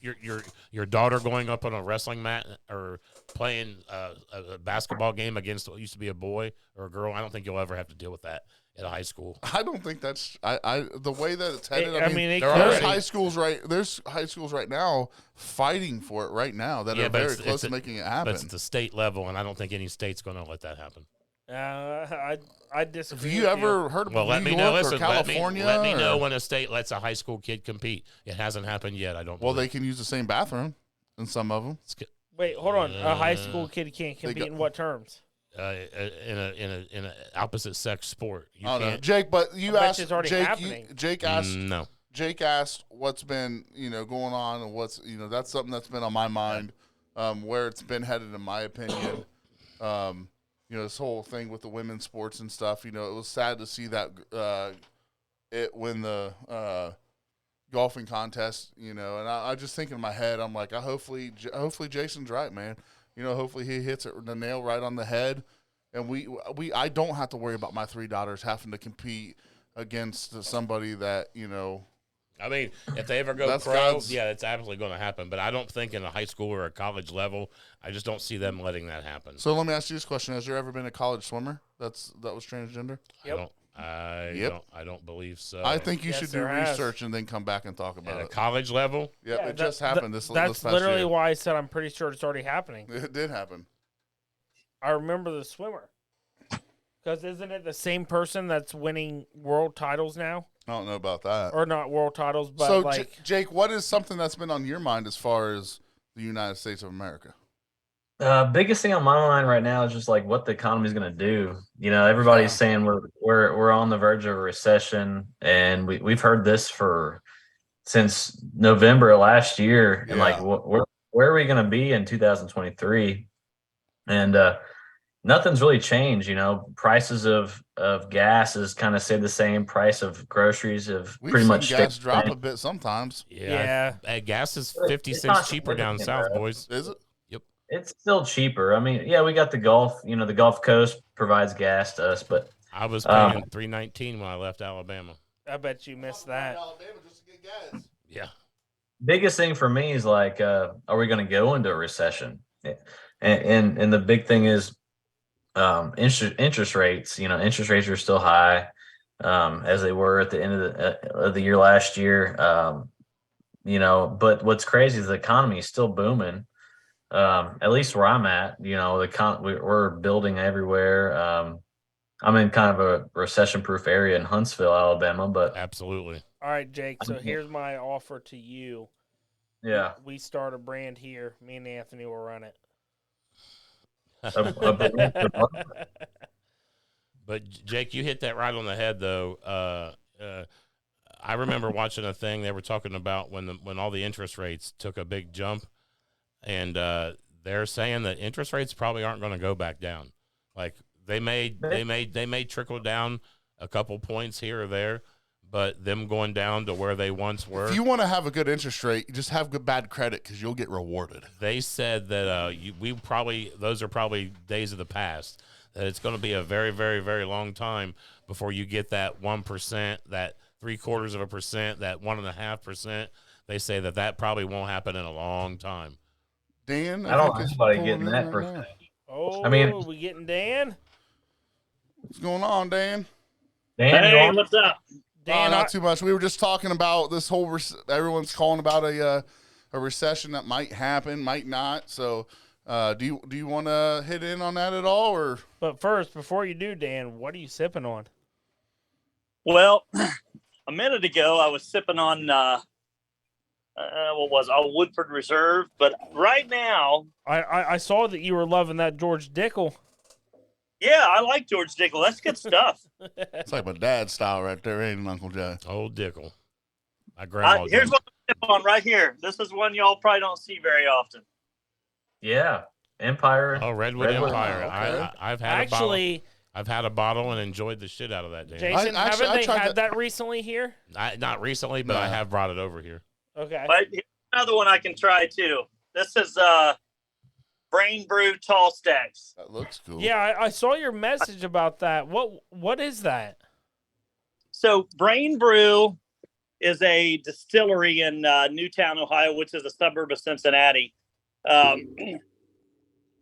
your daughter going up on a wrestling mat or playing a basketball game against what used to be a boy or a girl. I don't think you'll ever have to deal with that at a high school. I don't think that's the way that it's headed. I mean, it they're could. there's already- high schools there's high schools right now fighting for it right now that Yeah, are but very it's- close it's to a- making it But happen. it's at the state level, and I don't think any state's going to let that happen. I Have disagree. you with ever heard of Well, let New me know. York Listen, or California? let me know or- when a state lets a high school kid compete. It hasn't happened yet. I don't. Well, they believe. can use the same bathroom in some of them. Wait, hold on. A high school kid can't They compete got- in what terms? In a opposite sex sport. You I don't know, can't. Jake. But you I bet asked it's already Jake. happening. Jake asked. No. Jake asked what's been going on and what's that's something that's been on my mind, where it's been headed in my opinion. this whole thing with the women's sports and stuff. It was sad to see that it win the golfing contest. And I just think in my head, I'm like, hopefully Jason's right, man. Hopefully he hits the nail right on the head, and I don't have to worry about my three daughters having to compete against somebody that I mean, if they ever go pro, yeah, it's absolutely going to happen. But I don't think in a high school or a college level, I just don't see them letting that happen. So let me ask you this question: has there ever been a college swimmer that was transgender? Yep. I don't believe so. I think you should do research and then come back and talk about at it. a college level. Yeah, it just happened. This That's past literally year. why I said I'm pretty sure it's already happening. It did happen. I remember the swimmer. Because isn't it the same person that's winning world titles now? I don't know about that. Or not world titles, but so, like... Jake, what is something that's been on your mind as far as the United States of America? Biggest thing on my mind right now is just like what the economy is going to do. Everybody's saying we're on the verge of a recession, and we've heard this since November of last year. And like, where are we going to be in 2023? And nothing's really changed. Prices of gas has kind of stayed the same. Price of groceries have pretty much gas drop a bit sometimes. Yeah. Gas is 50 cents cheaper down south, boys. Is it? Yep. It's still cheaper. I mean, yeah, we got the Gulf. The Gulf Coast provides gas to us, but I was paying $3.19 when I left Alabama. I bet you missed that. Alabama just to get gas. Yeah. Biggest thing for me is like, are we going to go into a recession? And the big thing is interest rates. Interest rates are still high, as they were at the end of the year last year. But what's crazy is the economy is still booming. At least where I'm at, we're building everywhere. I'm in kind of a recession-proof area in Huntsville, Alabama, but absolutely. All right, Jake. So here's my offer to you. Yeah, we start a brand here. Me and Anthony will run it. But Jake, you hit that right on the head, though. I remember watching a thing they were talking about when all the interest rates took a big jump, and they're saying that interest rates probably aren't going to go back down. Like they may trickle down a couple points here or there, but them going down to where they once were. If you want to have a good interest rate, you just have good bad credit because you'll get rewarded. They said that those are probably days of the past. That it's going to be a very, very, very long time before you get that 1%, that 0.75%, that 1.5%. They say that probably won't happen in a long time. Dan, I don't know anybody getting that percent. Oh, I mean, we getting Dan? What's going on, Dan? Dan, hey, what's up? Dan, not too much. We were just talking about this whole. Everyone's calling about a recession that might happen, might not. So, do you want to hit in on that at all, or? But first, before you do, Dan, what are you sipping on? Well, a minute ago I was sipping on Woodford Reserve, but right now I saw that you were loving that George Dickel. Yeah, I like George Dickel. That's good stuff. It's like my dad's style right there, ain't it, Uncle Joe? Old Dickel. My grandma. Here's what I'm sipping on right here. This is one y'all probably don't see very often. Yeah, Empire. Oh, Redwood Empire. Okay. I've had a bottle and enjoyed the shit out of that. Dan. Jason, haven't they had that recently here? Not recently, but I have brought it over here. Okay. But here's another one I can try too. This is Brain Brew Tall Stacks. That looks cool. Yeah, I saw your message about that. What is that? So Brain Brew is a distillery in Newtown, Ohio, which is a suburb of Cincinnati.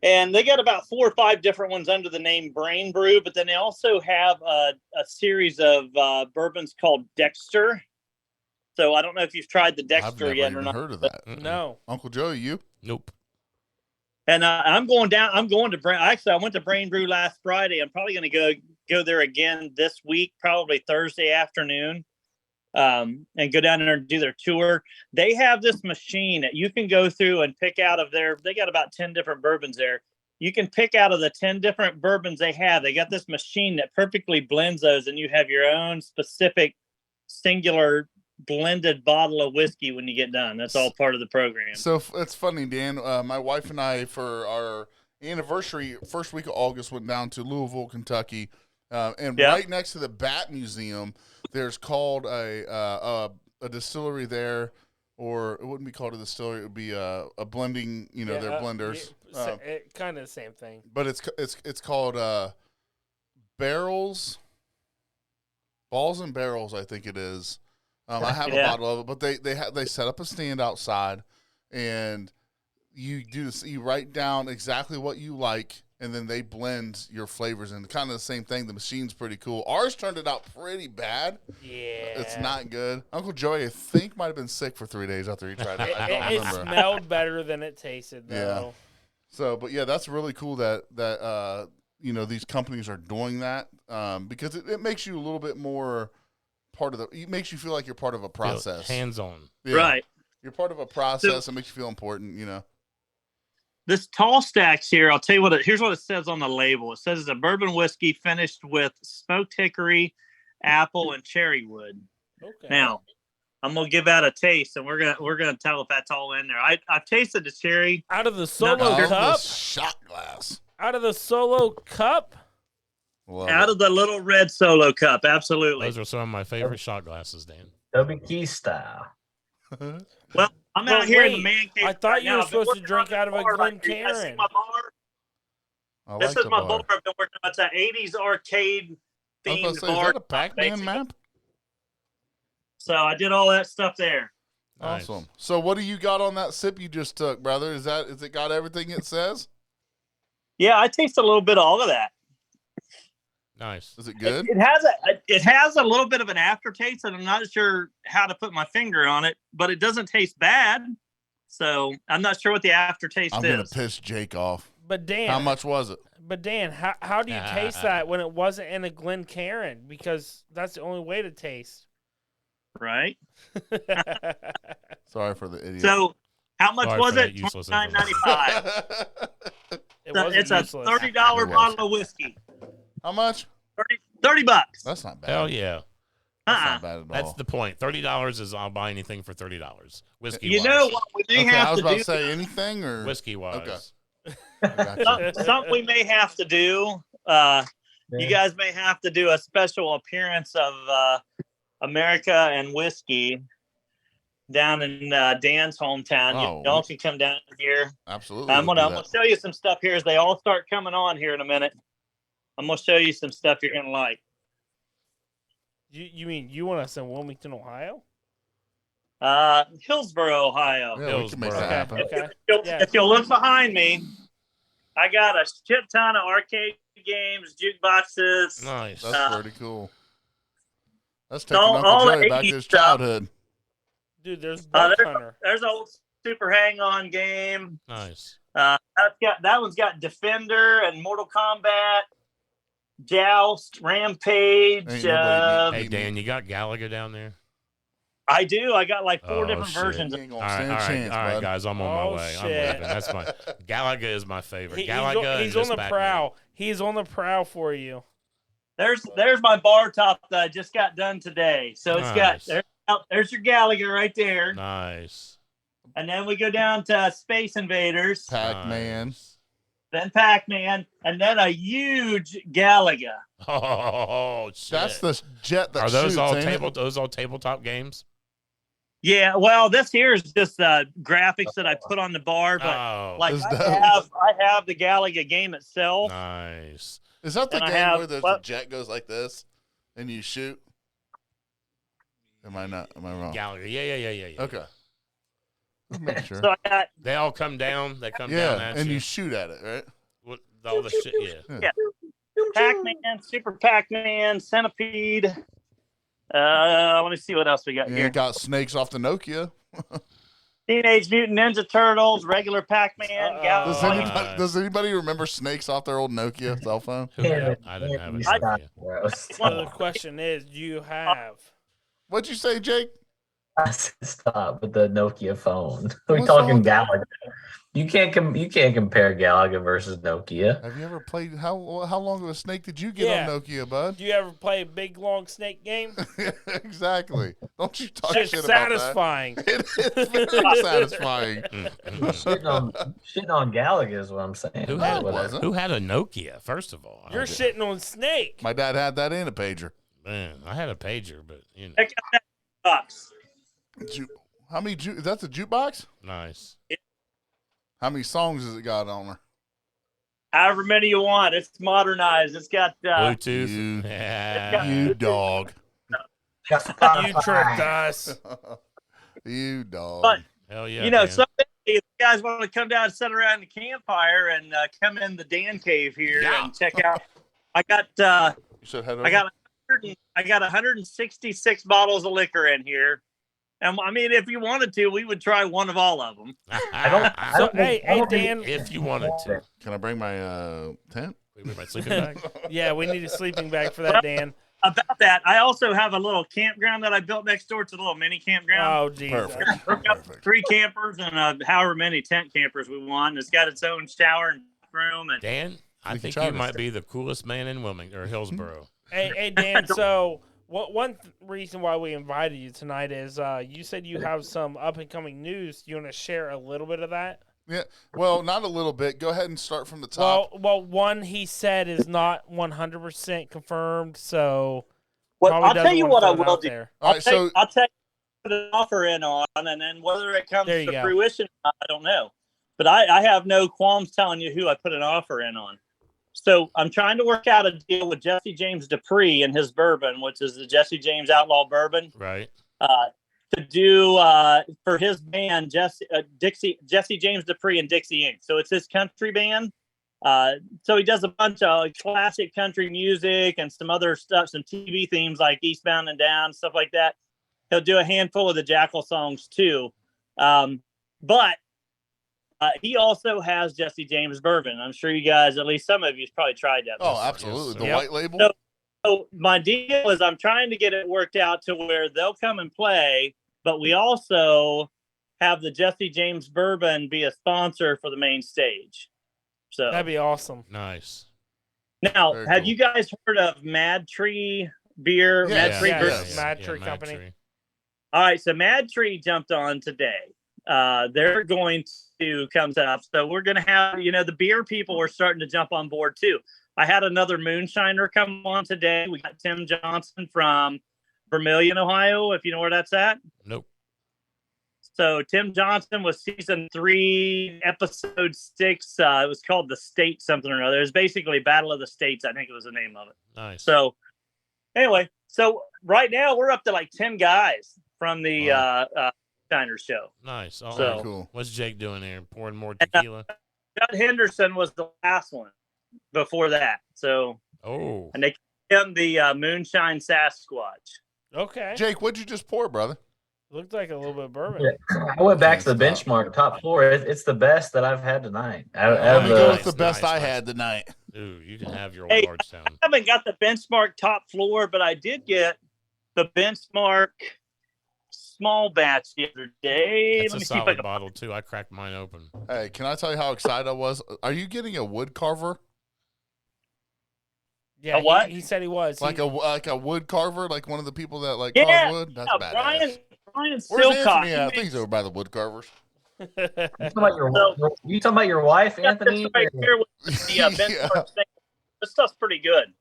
And they got about 4 or 5 different ones under the name Brain Brew, but then they also have a series of bourbons called Dexter. So I don't know if you've tried the Dexter yet or not. I've never even heard of that. No. Uncle Joe, you? Nope. And I'm going to Brain. Actually, I went to Brain Brew last Friday. I'm probably going to go there again this week, probably Thursday afternoon, and go down there and do their tour. They have this machine that you can go through and pick out of they got about 10 different bourbons there. You can pick out of the 10 different bourbons they have. They got this machine that perfectly blends those, and you have your own specific singular blended bottle of whiskey when you get done. That's all part of the program. So it's funny, Dan. My wife and I, for our anniversary, first week of August, went down to Louisville, Kentucky, and Yeah. right next to the Bat Museum, there's called a distillery there, or it wouldn't be called a distillery; it would be a blending. You know, they're blenders. Kind of the same thing. But it's called Balls and Barrels, I think it is. I have a Yeah. bottle of it, but they set up a stand outside, and you write down exactly what you like, and then they blend your flavors, and kind of the same thing. The machine's pretty cool. Ours turned it out pretty bad. Yeah. It's not good. Uncle Joey, I think, might have been sick for 3 days after he tried it. I don't It remember. smelled better than it tasted, Yeah. though. So, but yeah, that's really cool that you know, these companies are doing that, because it makes you a little bit more part of it makes you feel like you're part of a process. Hands on. Yeah. Right. You're part of a process. It makes you feel important, you know. This tall stacks here, I'll tell you here's what it says on the label. It says it's a bourbon whiskey finished with smoked hickory, apple, and cherry wood. Okay. Now, I'm gonna give that a taste, and we're gonna tell if that's all in there. I've tasted the cherry. Out of the solo Out of the cup. shot glass. Out of the solo cup. Love Out it. of the little red solo cup, absolutely. Those are some of my favorite shot glasses, Dan. Toby Keith style. Well, I'm But out here in the wait, man cave. I thought right you now. were I've been supposed to working drink on out of a the bar right here. You guys see Glencairn. my bar? I This like is the my bar. bar I've been working on. It's an 80s arcade I was themed about to say, is bar. that a Pac-Man basically. map? So I did all that stuff there. Nice. Awesome. So what do you got on that sip you just took, brother? Is it got everything it says? Yeah, I taste a little bit of all of that. Nice. Is it good? It has a little bit of an aftertaste, and I'm not sure how to put my finger on it, but it doesn't taste bad. So I'm not sure what the aftertaste I'm is. gonna piss Jake off. But Dan, How much was it? But Dan, how do you taste that when it wasn't in a Glencairn? Because that's the only way to taste. Right. Sorry for the idiot. So how much Sorry was for that it? useless $29.95. It wasn't It's a useless. $30 It was. bottle of whiskey. How much? $30 bucks. That's not bad. Hell yeah. That's Uh-uh. not bad at all. That's the point. $30 is I'll buy anything for $30. Whiskey You wise. know what we may Okay, I have was to about do? to say anything or Whiskey wise. I got you. Something we may have to do. You guys may have to do a special appearance of America and whiskey down in Dan's hometown. Oh, Y'all can come down here. Absolutely. I'm we'll gonna do show you some stuff here as they all start coming on here in a minute. I'm gonna show you some stuff you're gonna like. You mean you want us in Wilmington, Ohio? Hillsboro, Ohio. that. Yeah, we can make Hillsboro. that happen. Okay. If you'll look behind me, I got a shit ton of arcade games, jukeboxes. Nice. That's pretty cool. That's taking all Uncle the Joey back to 80s his stuff. childhood. Dude, there's Buck Hunter. There's an old Super Hang-On game. Nice. That one's got Defender and Mortal Kombat, Joust, Rampage. Ain't nobody Hey, beat Dan, you got Galaga down there? I do. I got like 4 Oh, different shit. versions. You ain't All gonna right, stand a chance, all right, bud. guys. I'm on Oh, my way. I'm shit. leaving. That's my Galaga is my favorite. He's Galaga. he's and on the Miss Pac-Man. prowl. He's on the prowl for you. There's my bar top that I just got done today. So it's Nice. there's your Gallagher right there. Nice. And then we go down to Space Invaders, Pac-Man. Nice. then Pac-Man, and then a huge Galaga. Oh shit. That's the jet that Are those shoots, all ain't it? those all tabletop games? Yeah, well, this here is just graphics that I put on the bar, but Oh, like It's I dope. have the Galaga game itself. nice. Is that the And I game have- where the what? jet goes like this and you shoot? Am I wrong? Galaga. Yeah. Okay. Just make sure. So I got They all come down. They come down Yeah, at and you. you shoot at it, right? With all the shit. Yeah. Pac-Man, Super Pac-Man, Centipede. Let me see what else we got You here. ain't got snakes off the Nokia. Teenage Mutant Ninja Turtles, regular Pac-Man, Uh-oh. Does Galaga. anybody, does anybody remember snakes off their old Nokia cell phone? Who did? I didn't have any idea. So the question is, do you have? What'd you say, Jake? Stop with the Nokia phone. We're What's wrong talking with that? Galaga. You can't compare Galaga versus Nokia. Have you ever played? How long of a snake did you get Yeah. on Nokia, bud? Do you ever play a big long snake game? Exactly. Don't you talk It's shit satisfying. about that. It is very satisfying. Shitting on Galaga is what I'm saying. Who No, had it wasn't. Who had a Nokia? First of all, You're shitting on Snake. My dad had that in a pager. man. I had a pager, but you know, Check out that box. How many? Is that the jukebox? nice. How many songs has it got on there? However many you want. It's modernized. It's got Bluetooth. You- Yeah. You dog. You tricked us. You dog. But- Hell yeah. you know, man. someday if you guys want to come down and sit around the campfire and come in the Dan Cave here Yeah. and check out. I got You should head over. I got 166 bottles of liquor in here. And I mean, if you wanted to, we would try one of all of them. I So, don't hey, Dan. if you wanted to. Can I bring my tent? Wait, my sleeping bag. Yeah, we need a sleeping bag for that, Dan. About that, I also have a little campground that I built next door. It's a little mini campground. Oh, Jesus. Perfect. Hook up Perfect. 3 campers and however many tent campers we want. It's got its own shower and bathroom. And Dan, I We can think try you this. might be the coolest man in Wilmington or Hillsboro. Hey, Dan. So, one reason why we invited you tonight is you said you have some up and coming news. You want to share a little bit of that? Yeah. Well, not a little bit. Go ahead and start from the top. Well, one he said is not 100% confirmed, so well, probably I'll tell doesn't you wanna what I throw it will out do. there. All right. So I'll tell you put an offer in on, and then whether it comes There you to go. fruition, I don't know. But I have no qualms telling you who I put an offer in on. So I'm trying to work out a deal with Jesse James Dupree and his bourbon, which is the Jesse James Outlaw Bourbon, Right. to do for his band Jesse James Dupree and Dixie Inc. So it's his country band. So he does a bunch of classic country music and some other stuff, some TV themes like Eastbound and Down, stuff like that. He'll do a handful of the Jackal songs too. But he also has Jesse James bourbon. I'm sure you guys, at least some of you, probably tried that. oh, before. absolutely. The Yep. white label. So- So my deal is I'm trying to get it worked out to where they'll come and play, but we also have the Jesse James bourbon be a sponsor for the main stage. So that'd be awesome. Nice. now, Very have cool. you guys heard of Mad Tree Beer? Yeah, Mad yeah, Tree yeah. Beer? Yes. Mad Tree Company. Tree. All right, so Mad Tree jumped on today. They're going to come up. So we're going to have, the beer people are starting to jump on board too. I had another moonshiner come on today. We got Tim Johnson from Vermilion, Ohio, if you know where that's at. Nope. So Tim Johnson was season 3, episode 6. It was called The State something or another. It was basically Battle of the States, I think it was the name of it. Nice. So anyway, so right now we're up to like 10 guys from the Shiner show. nice. Oh, So- Cool. what's Jake doing here? Pouring more And, tequila. Judd Henderson was the last one before that. So, Oh. and they called him the Moonshine Sasquatch. Okay. Jake, what'd you just pour, brother? Looked like a little bit of bourbon. Yeah. I went back to the Can't stop. benchmark top floor. It's the best that I've had tonight. I'm Out gonna of go the, with the Nice, best nice, I nice. had tonight. Ooh, you can have your Hey, Lordstown. I haven't got the benchmark top floor, but I did get the benchmark small batch the other day. That's Let a me see if I solid can. bottle too. I cracked mine open. Hey, can I tell you how excited I was? Are you getting a wood carver? Yeah, A what? He said he was. Like a wood carver, like one of the people that like Yeah, carve wood? That's Yeah, badass. Brian Where's Silcock. Anthony at? I think he's over by the wood carvers. you talking about your wife, Got this Anthony? right here with the Yeah. benchmark thing. This stuff's pretty good.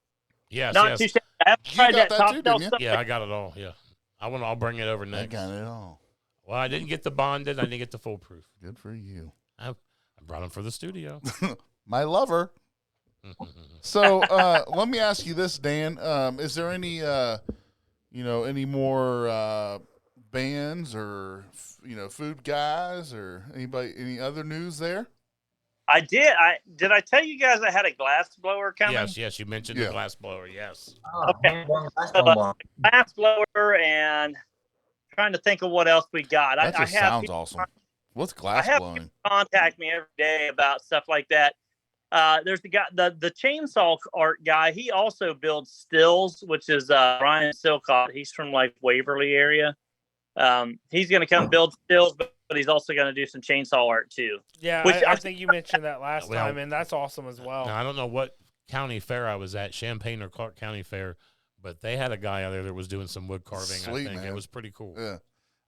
Yes, Not yes. too shabby. I haven't You tried got that that top too, shelf didn't you? stuff. Yeah, I got it all. Yeah. I'll bring it over I next. got it all. Well, I didn't get the bonded. I didn't get the foolproof. Good for you. I brought them for the studio. My lover. So let me ask you this, Dan. Is there any any more bands or food guys or any other news there? I did. Did I tell you guys I had a glass blower coming? yes. You mentioned Yeah. the glass blower. Yes. Oh, Okay. that's one more. Glass blower and trying to think of what else we got. That I just have sounds people awesome. What's glass have blowing? contact me every day about stuff like that. There's the guy, the chainsaw art guy. He also builds stills, which is Ryan Silcock. He's from like Waverly area. He's going to come build stills, but he's also going to do some chainsaw art too. Yeah, Which I I- think you mentioned that last Well, time, and that's awesome as well. Now, I don't know what county fair I was at, Champaign or Clark County Fair, but they had a guy out there that was doing some wood carving. Sweet, I think man. it was pretty cool. Yeah.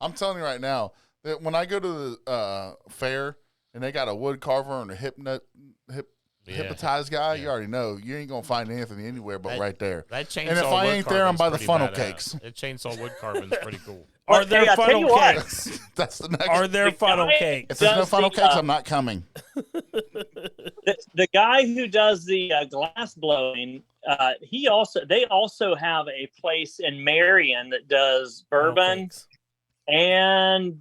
I'm telling you right now that when I go to the fair and they got a wood carver and a hypnotized guy, Yeah. you already know you ain't gonna find Anthony anywhere but right there. That chainsaw And if I wood ain't there, I'm carving's by the pretty funnel badass. cakes. That chainsaw wood carving's pretty cool. Are Okay, there I'll tell you funnel what. cakes? That's the next. Are there The funnel guy- cakes? if there's no does funnel the, cakes, I'm not coming. The guy who does the glass blowing, they also have a place in Marion that does Funnel bourbon cakes. and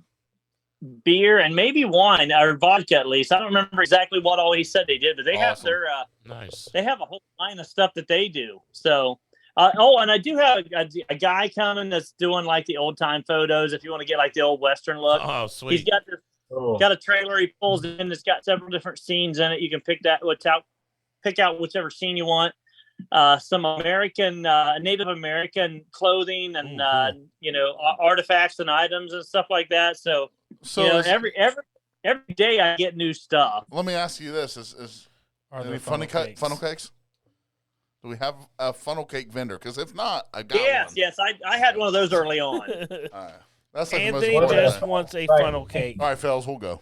beer and maybe wine or vodka at least. I don't remember exactly what all he said they did, but they have Awesome. their Nice. they have a whole line of stuff that they do. So, and I do have a guy coming that's doing like the old time photos. If you want to get like the old Western look, Oh, he's sweet. got this got a trailer he pulls in that's got several different scenes in it. You can pick out whichever scene you want. Some American, Native American clothing and artifacts and items and stuff like that. So, So every day I get new stuff. let me ask you this: Is Are any there funnel funnel cakes? cakes? Do we have a funnel cake vendor? Because if not, I got Yes, I had one of those early on. one. All right. That's like Anthony the most important just thing. wants a Right. funnel cake. All right, fellas, we'll go.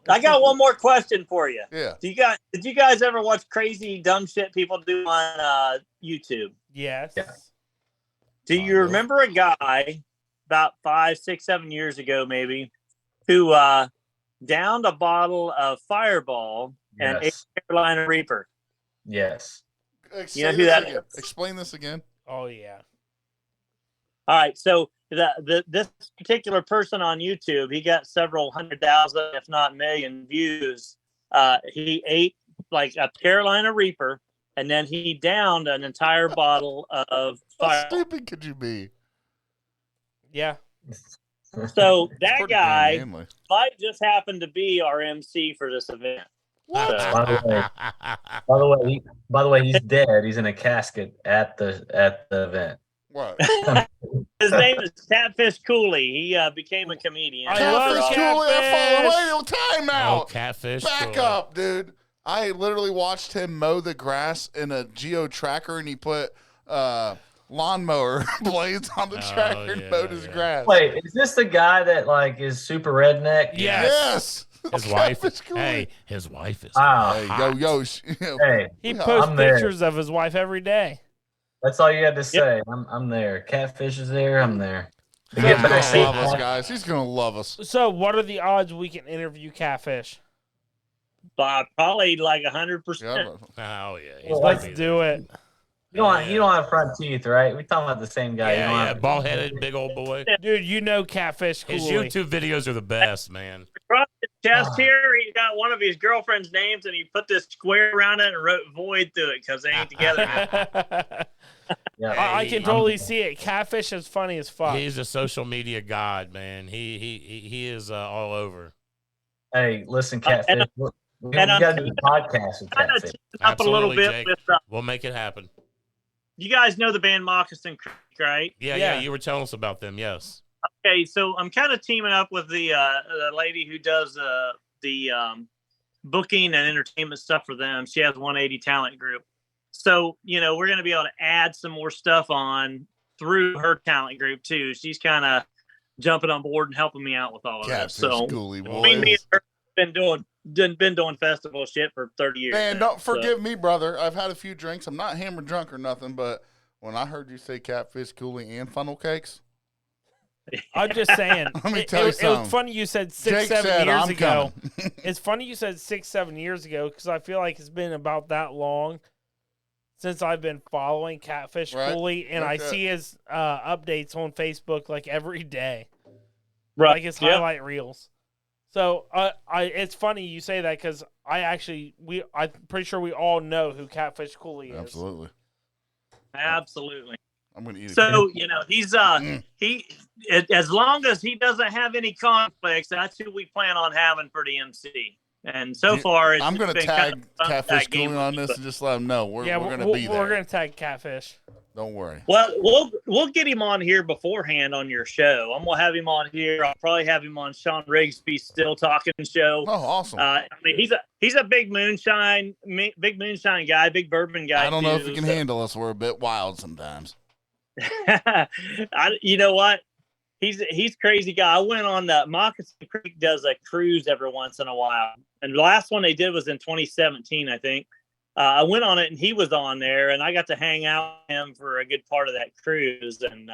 I got one more question for you. Yeah. Did you guys ever watch crazy dumb shit people do on YouTube? Yes. Yeah. Do you remember a guy about 5, 6, 7 years ago, maybe, who downed a bottle of Fireball and ate Yes. Carolina Reaper? Yes. Say You know who this that again. is? Explain this again. Oh yeah. All right, so this particular person on YouTube, he got several 100,000, if not million views. He ate like a Carolina Reaper, and then he downed an entire bottle of How Fireball. stupid could you be? Yeah. So It's that pretty damn guy manly. might just happen to be our MC for this event. What? By the way, he's dead. He's in a casket at the event. What? His name is Catfish Cooley. He became a comedian. I love Catfish Catfish. Cooley, I follow. Wait, time Oh, out. catfish. Back cool. up, dude. I literally watched him mow the grass in a Geo tracker, and he put lawnmower blades on the Oh, tracker and yeah, mowed his yeah. grass. Wait, is this the guy that like is super redneck? Yes. His wife. Catfish Cooley. Hey, his wife is. Wow. Hey, hot. yo. Hey, He Yeah, posts I'm there. pictures of his wife every day. that's all you had to say. I'm there. Catfish is there. I'm there. To So- get He's gonna backstage. love us, guys. He's gonna love us. So, what are the odds we can interview Catfish? Probably like 100%. Yeah, Oh yeah. he's Well, gonna Let's be do there. it. You don't have front teeth, right? We're talking about the same guy. You don't Yeah, have- bald headed, big old boy. Dude, you know Catfish His Cooley. YouTube videos are the best, man. Across his chest Ah. here, he got one of his girlfriend's names, and he put this square around it and wrote void through it because they ain't together now. Yeah. I can Hey, totally see it. Catfish is funny as fuck. He's a social media god, man. He is all over. Hey, listen, Catfish. and- we and got to I'm- do a podcast with Kind of Catfish. up a little Absolutely, bit Jake. with. We'll make it happen. You guys know the band Moccasin Creek, right? Yeah, Yeah. You were telling us about them. Yes. Okay, so I'm kind of teaming up with the lady who does the booking and entertainment stuff for them. She has 180 Talent Group. So, we're going to be able to add some more stuff on through her talent group too. She's kind of jumping on board and helping me out with all of that. Catfish So, Cooley, between me boys. and her, been doing festival shit for 30 years. Man, now, don't so. forgive me, brother. I've had a few drinks. I'm not hammered drunk or nothing, but when I heard you say Catfish Cooley and funnel cakes, I'm just saying. Let me it, tell you it, it was something. funny you said Jake 7 said years I'm ago. coming. It's funny you said 6, 7 years ago because I feel like it's been about that long since I've been following Catfish Right. Cooley, and I Okay. see his updates on Facebook like every day, Right. like his Yep. highlight reels. So it's funny you say that because I'm pretty sure we all know who Catfish Cooley is. Absolutely. Absolutely. I'm going to eat it. So he's as long as he doesn't have any conflicts, that's who we plan on having for the MC. And so You- far, it's I'm going to been tag kind of fun Catfish tag game Cooley on with this me, and just let him know we're Yeah, going to be there. We're gonna tag Catfish. Don't worry. Well, we'll get him on here beforehand on your show. I'm gonna have him on here. I'll probably have him on Sean Rigsby's Still Talking show. Oh, awesome. I mean, he's a big moonshine guy, big bourbon guy. I don't know if too, you can handle us. We're a bit wild sometimes. You know what? He's crazy guy. I went on the Moccasin Creek does a cruise every once in a while, and the last one they did was in 2017, I think. I went on it and he was on there, and I got to hang out with him for a good part of that cruise. And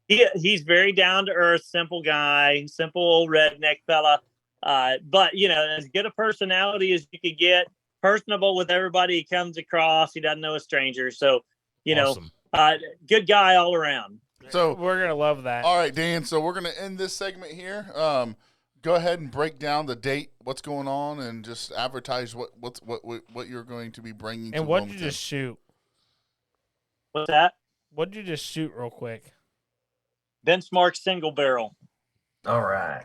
he's very down to earth, simple guy, simple old redneck fella. But as good a personality as you could get, personable with everybody he comes across. He doesn't know a stranger, so Awesome. Good guy all around. So We're gonna love that. all right, Dan. So we're gonna end this segment here. Go ahead and break down the date, what's going on, and just advertise what you're going to be bringing. And to what did Wilmington. you just shoot? What's that? What did you just shoot, real quick? Benchmark single barrel. All right.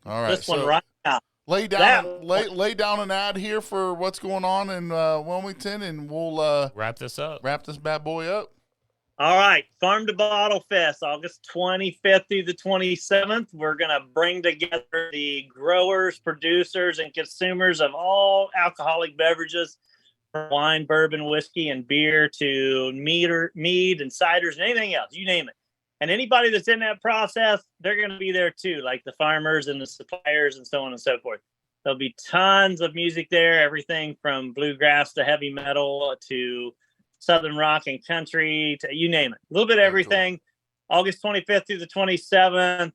All right, This one so right now. lay down lay down an ad here for what's going on in Wilmington, and we'll Wrap this up. wrap this bad boy up. All right, Farm to Bottle Fest, August 25th through the 27th. We're going to bring together the growers, producers, and consumers of all alcoholic beverages, from wine, bourbon, whiskey, and beer to mead and ciders and anything else, you name it. And anybody that's in that process, they're going to be there too, like the farmers and the suppliers and so on and so forth. There'll be tons of music there, everything from bluegrass to heavy metal to Southern rock and country, to you name it, a little bit of Very everything. August 25th through the 27th.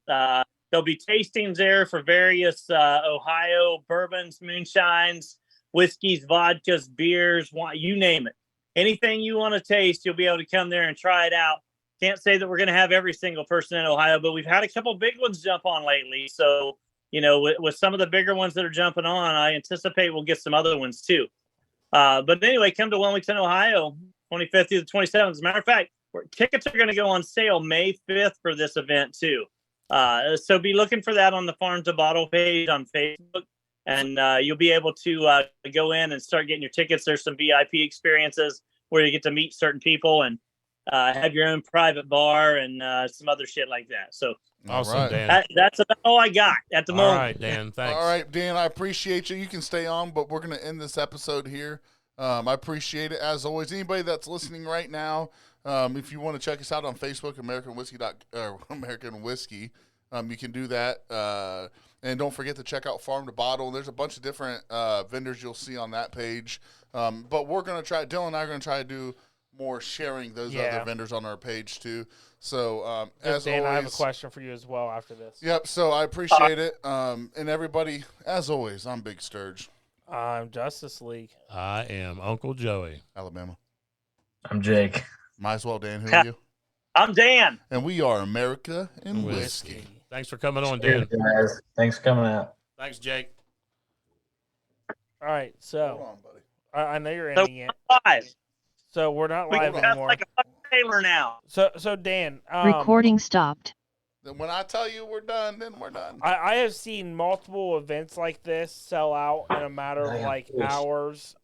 There'll be tastings there for various Ohio bourbons, moonshines, whiskeys, vodkas, beers, wine, you name it. Anything you want to taste, you'll be able to come there and try it out. Can't say that we're going to have every single person in Ohio, but we've had a couple big ones jump on lately. So, with some of the bigger ones that are jumping on, I anticipate we'll get some other ones too. But anyway, come to Wilmington, Ohio, 25th through the 27th. As a matter of fact, tickets are going to go on sale May 5th for this event too. So be looking for that on the Farm to Bottle page on Facebook, and you'll be able to go in and start getting your tickets. There's some VIP experiences where you get to meet certain people and have your own private bar and some other shit like that. So Awesome, All right. Dan. that's about all I got at the All moment. right, Dan. Thanks. All right, Dan, I appreciate you. You can stay on, but we're going to end this episode here. I appreciate it, as always. Anybody that's listening right now, if you want to check us out on Facebook, American Whiskey, you can do that. And don't forget to check out Farm to Bottle. There's a bunch of different vendors you'll see on that page. But we're going to try, Dylan and I are going to try to do more sharing those other vendors on our page too. So as Dan, always, I have a question for you as well after this. Yep. So I appreciate it. And everybody, as always, I'm Big Sturge, I'm Justice League. I am Uncle Joey. Alabama. I'm Jake. Might as well, Dan. Who are you? I'm Dan. And we are America and Whiskey. Whiskey. Thanks for coming on, Cheers, Dan. guys. Thanks for coming out. Thanks, Jake. All right, Hold so on, buddy. I know you're ending it. Live. So we're not We live got anymore. like a fucking Taylor now. So Dan, Recording stopped. Then when I tell you we're done, then we're done. I have seen multiple events like this sell out in a matter of like hours.